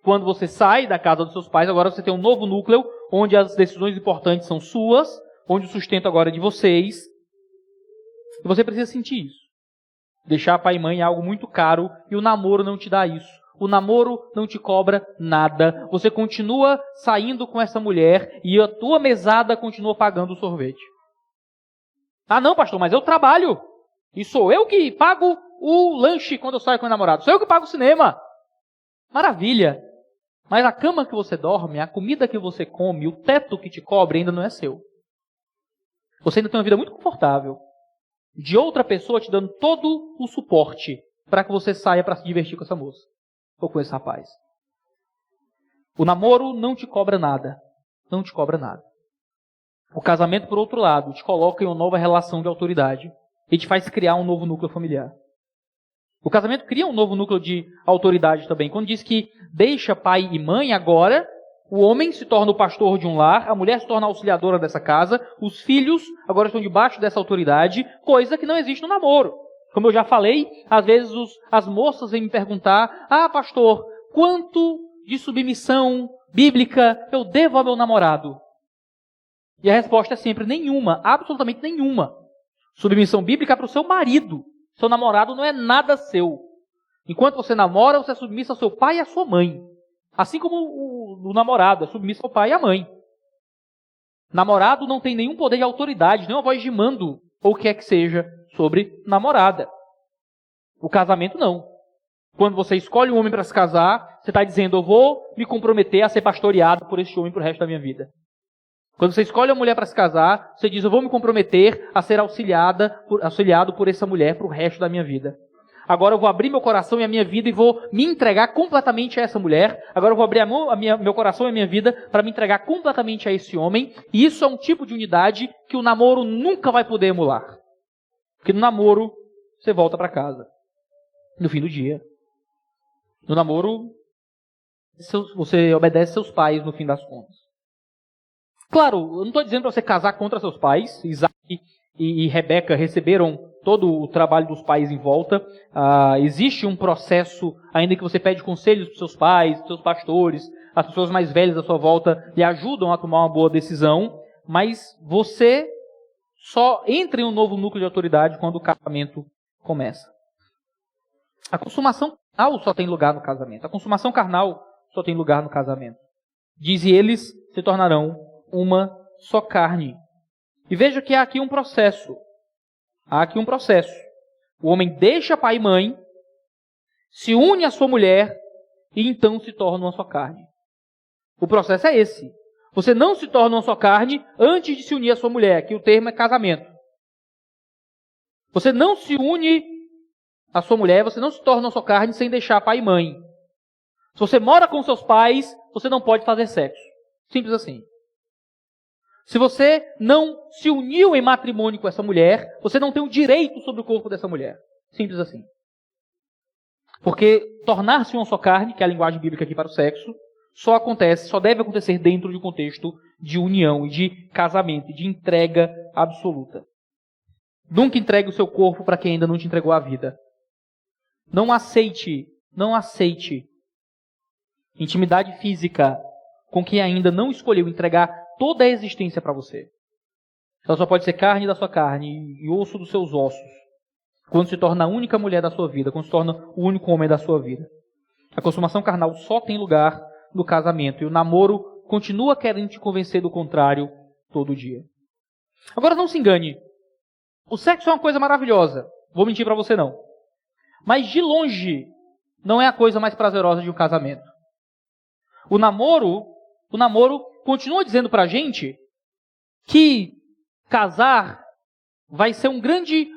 Quando você sai da casa dos seus pais, agora você tem um novo núcleo, onde as decisões importantes são suas, onde o sustento agora é de vocês. E você precisa sentir isso. Deixar pai e mãe é algo muito caro e o namoro não te dá isso. O namoro não te cobra nada. Você continua saindo com essa mulher e a tua mesada continua pagando o sorvete. Ah não, pastor, mas eu trabalho. E sou eu que pago o lanche quando eu saio com o namorado. Sou eu que pago o cinema. Maravilha. Mas a cama que você dorme, a comida que você come, o teto que te cobre ainda não é seu. Você ainda tem uma vida muito confortável. De outra pessoa te dando todo o suporte para que você saia para se divertir com essa moça. Ou com esse rapaz. O namoro não te cobra nada. Não te cobra nada. O casamento, por outro lado, te coloca em uma nova relação de autoridade e te faz criar um novo núcleo familiar. O casamento cria um novo núcleo de autoridade também. Quando diz que deixa pai e mãe, agora o homem se torna o pastor de um lar, a mulher se torna a auxiliadora dessa casa, os filhos agora estão debaixo dessa autoridade, coisa que não existe no namoro. Como eu já falei, às vezes as moças vêm me perguntar: ah, pastor, quanto de submissão bíblica eu devo ao meu namorado? E a resposta é sempre nenhuma, absolutamente nenhuma. Submissão bíblica é para o seu marido. Seu namorado não é nada seu. Enquanto você namora, você é submisso ao seu pai e à sua mãe. Assim como o namorado é submisso ao pai e à mãe. Namorado não tem nenhum poder de autoridade, nenhuma voz de mando, ou o que é que seja, sobre namorada. O casamento não. Quando você escolhe um homem para se casar, você está dizendo: eu vou me comprometer a ser pastoreado por esse homem para o resto da minha vida. Quando você escolhe uma mulher para se casar, você diz: eu vou me comprometer a ser auxiliado por essa mulher para o resto da minha vida. Agora eu vou abrir meu coração e a minha vida e vou me entregar completamente a essa mulher. Agora eu vou abrir meu coração e a minha vida para me entregar completamente a esse homem. E isso é um tipo de unidade que o namoro nunca vai poder emular. Porque no namoro, você volta para casa. No fim do dia. No namoro, você obedece seus pais no fim das contas. Claro, eu não estou dizendo para você casar contra seus pais. Isaac e Rebeca receberam todo o trabalho dos pais em volta. Existe um processo, ainda que você pede conselhos para seus pais, para seus pastores, as pessoas mais velhas à sua volta lhe ajudam a tomar uma boa decisão, mas você só entra em um novo núcleo de autoridade quando o casamento começa. A consumação carnal só tem lugar no casamento. A consumação carnal só tem lugar no casamento. Diz: e eles se tornarão uma só carne. E veja que há aqui um processo. O homem deixa pai e mãe, se une à sua mulher e então se torna uma só carne. O processo é esse. Você não se torna uma só carne antes de se unir à sua mulher, que o termo é casamento. Você não se une à sua mulher, você não se torna uma só carne sem deixar pai e mãe. Se você mora com seus pais, você não pode fazer sexo. Simples assim. Se você não se uniu em matrimônio com essa mulher, você não tem o direito sobre o corpo dessa mulher. Simples assim. Porque tornar-se uma só carne, que é a linguagem bíblica aqui para o sexo, só deve acontecer dentro de um contexto de união e de casamento, de entrega absoluta. Nunca entregue o seu corpo para quem ainda não te entregou a vida. Não aceite intimidade física com quem ainda não escolheu entregar toda a existência para você. Ela só pode ser carne da sua carne e osso dos seus ossos, quando se torna a única mulher da sua vida, quando se torna o único homem da sua vida. A consumação carnal só tem lugar no casamento, e o namoro continua querendo te convencer do contrário todo dia. Agora não se engane, o sexo é uma coisa maravilhosa, vou mentir para você não. Mas de longe não é a coisa mais prazerosa de um casamento. O namoro continua dizendo pra gente que casar vai ser uma grande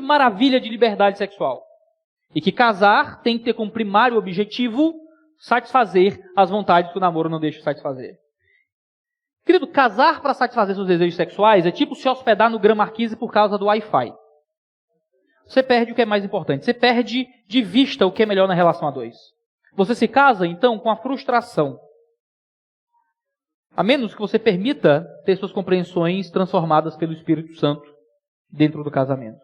maravilha de liberdade sexual. E que casar tem que ter como primário objetivo satisfazer as vontades que o namoro não deixa de satisfazer. Querido, casar para satisfazer seus desejos sexuais é tipo se hospedar no Gran Marquise por causa do Wi-Fi. Você perde o que é mais importante. Você perde de vista o que é melhor na relação a dois. Você se casa, então, com a frustração. A menos que você permita ter suas compreensões transformadas pelo Espírito Santo dentro do casamento.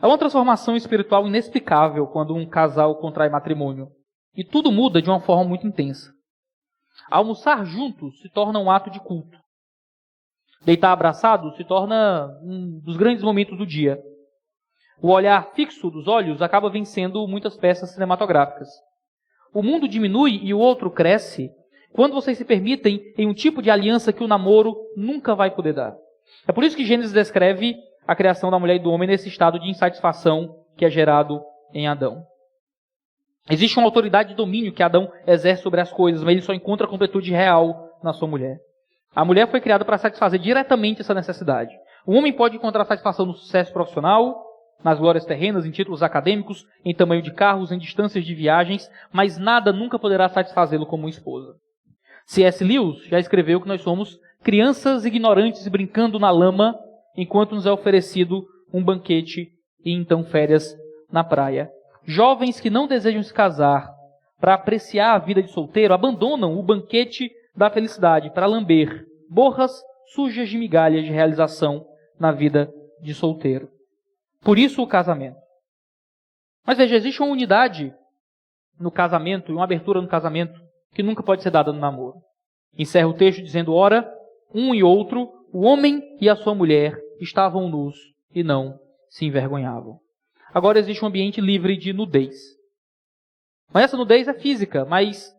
Há uma transformação espiritual inexplicável quando um casal contrai matrimônio. E tudo muda de uma forma muito intensa. Almoçar juntos se torna um ato de culto. Deitar abraçado se torna um dos grandes momentos do dia. O olhar fixo dos olhos acaba vencendo muitas peças cinematográficas. O mundo diminui e o outro cresce quando vocês se permitem em um tipo de aliança que o namoro nunca vai poder dar. É por isso que Gênesis descreve a criação da mulher e do homem nesse estado de insatisfação que é gerado em Adão. Existe uma autoridade de domínio que Adão exerce sobre as coisas, mas ele só encontra a completude real na sua mulher. A mulher foi criada para satisfazer diretamente essa necessidade. O homem pode encontrar satisfação no sucesso profissional, nas glórias terrenas, em títulos acadêmicos, em tamanho de carros, em distâncias de viagens, mas nada nunca poderá satisfazê-lo como uma esposa. C.S. Lewis já escreveu que nós somos crianças ignorantes brincando na lama, enquanto nos é oferecido um banquete e então férias na praia. Jovens que não desejam se casar para apreciar a vida de solteiro abandonam o banquete da felicidade para lamber borras sujas de migalhas de realização na vida de solteiro. Por isso o casamento. Mas veja, existe uma unidade no casamento e uma abertura no casamento que nunca pode ser dada no namoro. Encerra o texto dizendo: ora, um e outro, o homem e a sua mulher, estavam nus e não se envergonhavam. Agora existe um ambiente livre de nudez. Mas essa nudez é física, mas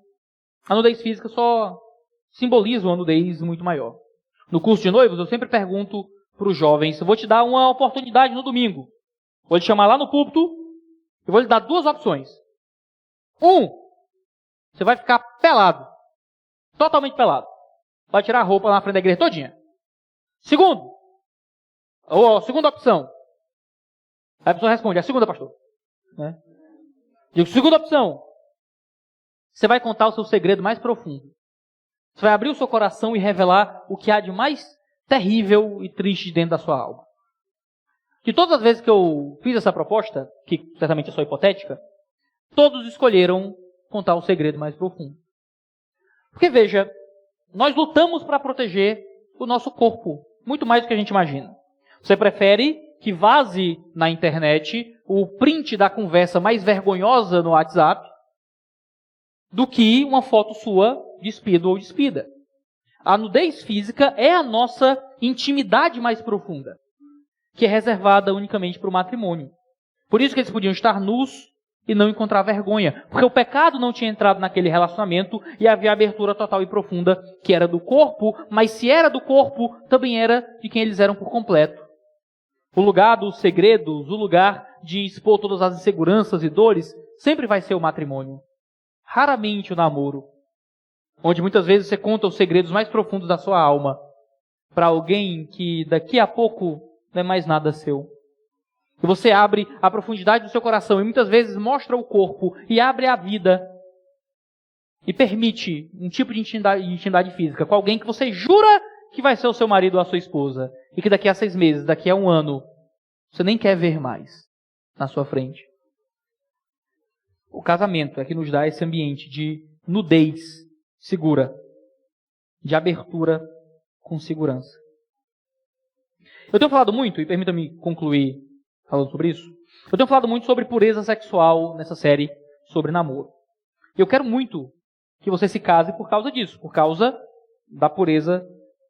a nudez física só simboliza uma nudez muito maior. No curso de noivos, eu sempre pergunto para os jovens: eu vou te dar uma oportunidade no domingo. Vou te chamar lá no púlpito e vou lhe dar duas opções. Você vai ficar pelado. Totalmente pelado. Vai tirar a roupa na frente da igreja todinha. Segunda opção. Aí a pessoa responde: a segunda, pastor. Né? Digo: segunda opção. Você vai contar o seu segredo mais profundo. Você vai abrir o seu coração e revelar o que há de mais terrível e triste dentro da sua alma. De todas as vezes que eu fiz essa proposta, que certamente é só hipotética, todos escolheram contar o segredo mais profundo. Porque veja, nós lutamos para proteger o nosso corpo, muito mais do que a gente imagina. Você prefere que vaze na internet o print da conversa mais vergonhosa no WhatsApp do que uma foto sua despido ou despida. A nudez física é a nossa intimidade mais profunda, que é reservada unicamente para o matrimônio. Por isso que eles podiam estar nus e não encontrar vergonha. Porque o pecado não tinha entrado naquele relacionamento e havia abertura total e profunda, que era do corpo, mas se era do corpo, também era de quem eles eram por completo. O lugar dos segredos, o lugar de expor todas as inseguranças e dores, sempre vai ser o matrimônio. Raramente o namoro, onde muitas vezes você conta os segredos mais profundos da sua alma para alguém que daqui a pouco não é mais nada seu. E você abre a profundidade do seu coração e muitas vezes mostra o corpo e abre a vida e permite um tipo de intimidade física com alguém que você jura que vai ser o seu marido ou a sua esposa e que daqui a 6 meses, daqui a 1 ano, você nem quer ver mais na sua frente. O casamento é que nos dá esse ambiente de nudez segura, de abertura com segurança. Eu tenho falado muito, e permita-me concluir falando sobre isso, eu tenho falado muito sobre pureza sexual nessa série sobre namoro. E eu quero muito que você se case por causa disso, por causa da pureza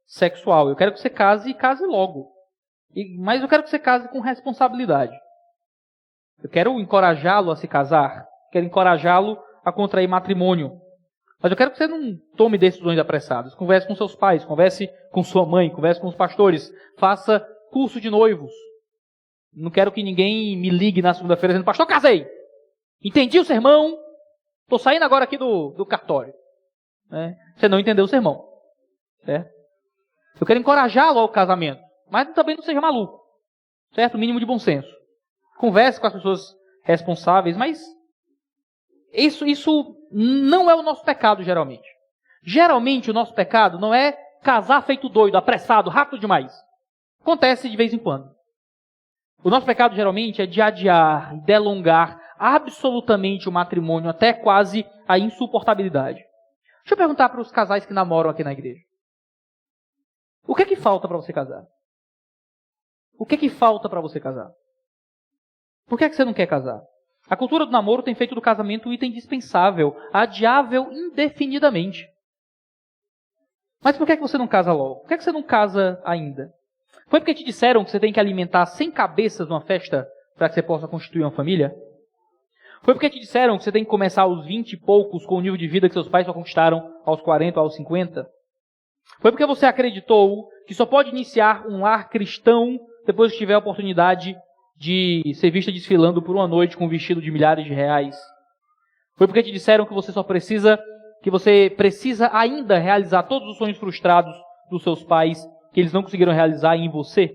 sexual. Eu quero que você case e case logo. Mas eu quero que você case com responsabilidade. Eu quero encorajá-lo a se casar, quero encorajá-lo a contrair matrimônio. Mas eu quero que você não tome decisões apressadas. Converse com seus pais, converse com sua mãe, converse com os pastores. Faça curso de noivos. Não quero que ninguém me ligue na segunda-feira dizendo, pastor, casei. Entendi o sermão. Estou saindo agora aqui do cartório. Você não entendeu o sermão. Certo? Eu quero encorajá-lo ao casamento. Mas também não seja maluco. Certo? O mínimo de bom senso. Converse com as pessoas responsáveis, mas isso não é o nosso pecado, geralmente. Geralmente, o nosso pecado não é casar feito doido, apressado, rápido demais. Acontece de vez em quando. O nosso pecado, geralmente, é de adiar, delongar absolutamente o matrimônio, até quase a insuportabilidade. Deixa eu perguntar para os casais que namoram aqui na igreja. O que é que falta para você casar? O que é que falta para você casar? Por que é que você não quer casar? A cultura do namoro tem feito do casamento um item indispensável, adiável indefinidamente. Mas por que é que você não casa logo? Por que é que você não casa ainda? Foi porque te disseram que você tem que alimentar 100 cabeças numa festa para que você possa constituir uma família? Foi porque te disseram que você tem que começar aos 20 e poucos com o nível de vida que seus pais só conquistaram aos 40 ou aos 50? Foi porque você acreditou que só pode iniciar um lar cristão depois que tiver a oportunidade de ser vista desfilando por uma noite com um vestido de milhares de reais? Foi porque te disseram que você precisa ainda realizar todos os sonhos frustrados dos seus pais que eles não conseguiram realizar em você?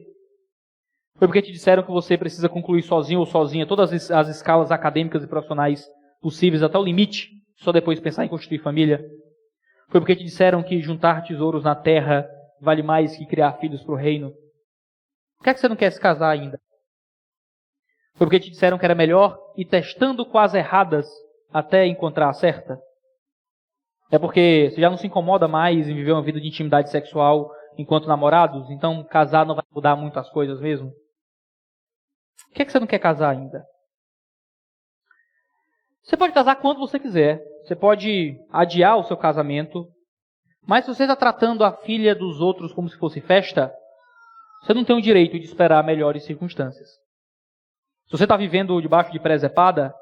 Foi porque te disseram que você precisa concluir sozinho ou sozinha todas as escalas acadêmicas e profissionais possíveis até o limite, só depois pensar em constituir família? Foi porque te disseram que juntar tesouros na terra vale mais que criar filhos para o reino? Por que é que você não quer se casar ainda? Foi porque te disseram que era melhor ir testando com as erradas até encontrar a certa? É porque você já não se incomoda mais em viver uma vida de intimidade sexual enquanto namorados? Então casar não vai mudar muito as coisas mesmo? Por que é que você não quer casar ainda? Você pode casar quando você quiser. Você pode adiar o seu casamento. Mas se você está tratando a filha dos outros como se fosse festa, você não tem o direito de esperar melhores circunstâncias. Se você está vivendo debaixo de presepada,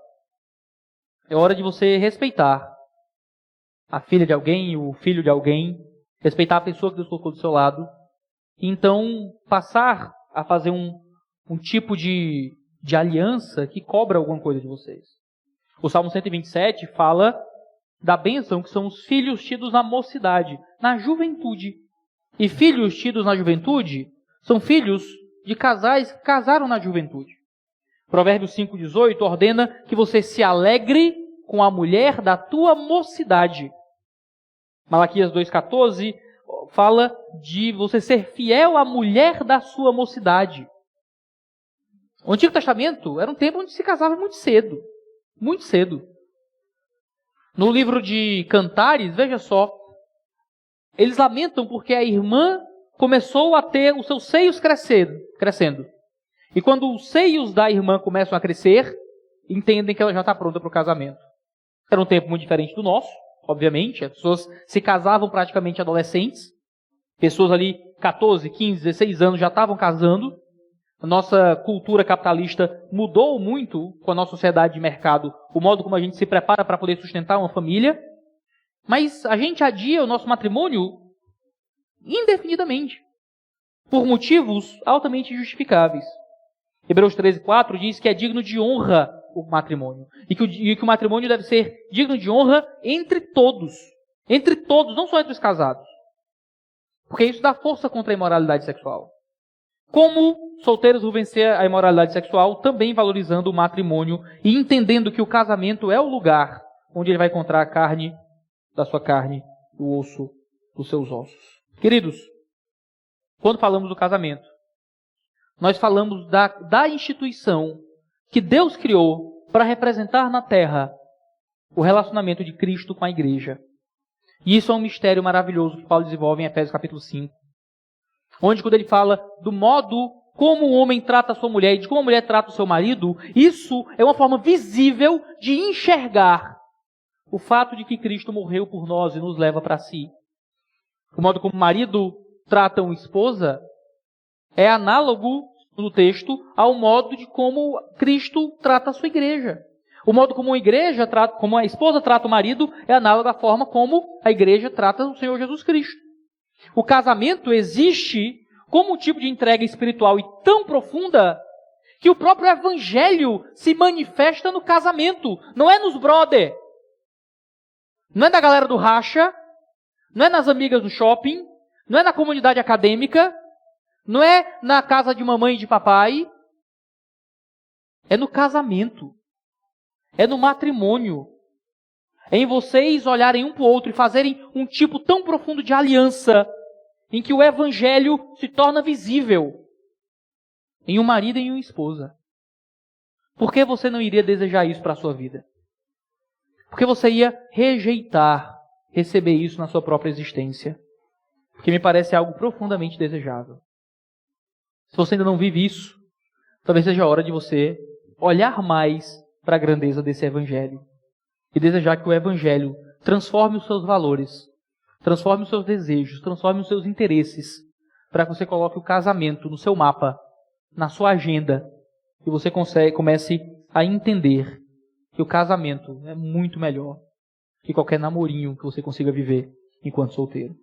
é hora de você respeitar a filha de alguém, o filho de alguém, respeitar a pessoa que Deus colocou do seu lado, e então passar a fazer um tipo de aliança que cobra alguma coisa de vocês. O Salmo 127 fala da bênção que são os filhos tidos na mocidade, na juventude. E filhos tidos na juventude são filhos de casais que casaram na juventude. Provérbios 5,18 ordena que você se alegre com a mulher da tua mocidade. Malaquias 2,14 fala de você ser fiel à mulher da sua mocidade. O Antigo Testamento era um tempo onde se casava muito cedo. Muito cedo. No livro de Cantares, veja só, eles lamentam porque a irmã começou a ter os seus seios crescendo. E quando os seios da irmã começam a crescer, entendem que ela já está pronta para o casamento. Era um tempo muito diferente do nosso, obviamente. As pessoas se casavam praticamente adolescentes. Pessoas ali, 14, 15, 16 anos já estavam casando. A nossa cultura capitalista mudou muito com a nossa sociedade de mercado, o modo como a gente se prepara para poder sustentar uma família, mas a gente adia o nosso matrimônio indefinidamente, por motivos altamente justificáveis. Hebreus 13:4 diz que é digno de honra o matrimônio, e que o matrimônio deve ser digno de honra entre todos, não só entre os casados, porque isso dá força contra a imoralidade sexual. Como solteiros vão vencer a imoralidade sexual, também valorizando o matrimônio e entendendo que o casamento é o lugar onde ele vai encontrar a carne da sua carne, o osso dos seus ossos. Queridos, quando falamos do casamento, nós falamos da instituição que Deus criou para representar na terra o relacionamento de Cristo com a igreja. E isso é um mistério maravilhoso que Paulo desenvolve em Efésios capítulo 5. Onde quando ele fala do modo como o homem trata a sua mulher e de como a mulher trata o seu marido, isso é uma forma visível de enxergar o fato de que Cristo morreu por nós e nos leva para si. O modo como o marido trata uma esposa é análogo, no texto, ao modo de como Cristo trata a sua igreja. O modo como como a esposa trata o marido é análogo à forma como a igreja trata o Senhor Jesus Cristo. O casamento existe como um tipo de entrega espiritual e tão profunda que o próprio evangelho se manifesta no casamento. Não é nos brother. Não é da galera do racha. Não é nas amigas do shopping. Não é na comunidade acadêmica. Não é na casa de mamãe e de papai. É no casamento. É no matrimônio. É em vocês olharem um para o outro e fazerem um tipo tão profundo de aliança em que o evangelho se torna visível em um marido e em uma esposa. Por que você não iria desejar isso para a sua vida? Porque você ia rejeitar receber isso na sua própria existência. Porque me parece algo profundamente desejável. Se você ainda não vive isso, talvez seja a hora de você olhar mais para a grandeza desse evangelho e desejar que o evangelho transforme os seus valores, transforme os seus desejos, transforme os seus interesses, para que você coloque o casamento no seu mapa, na sua agenda, e você comece a entender que o casamento é muito melhor que qualquer namorinho que você consiga viver enquanto solteiro.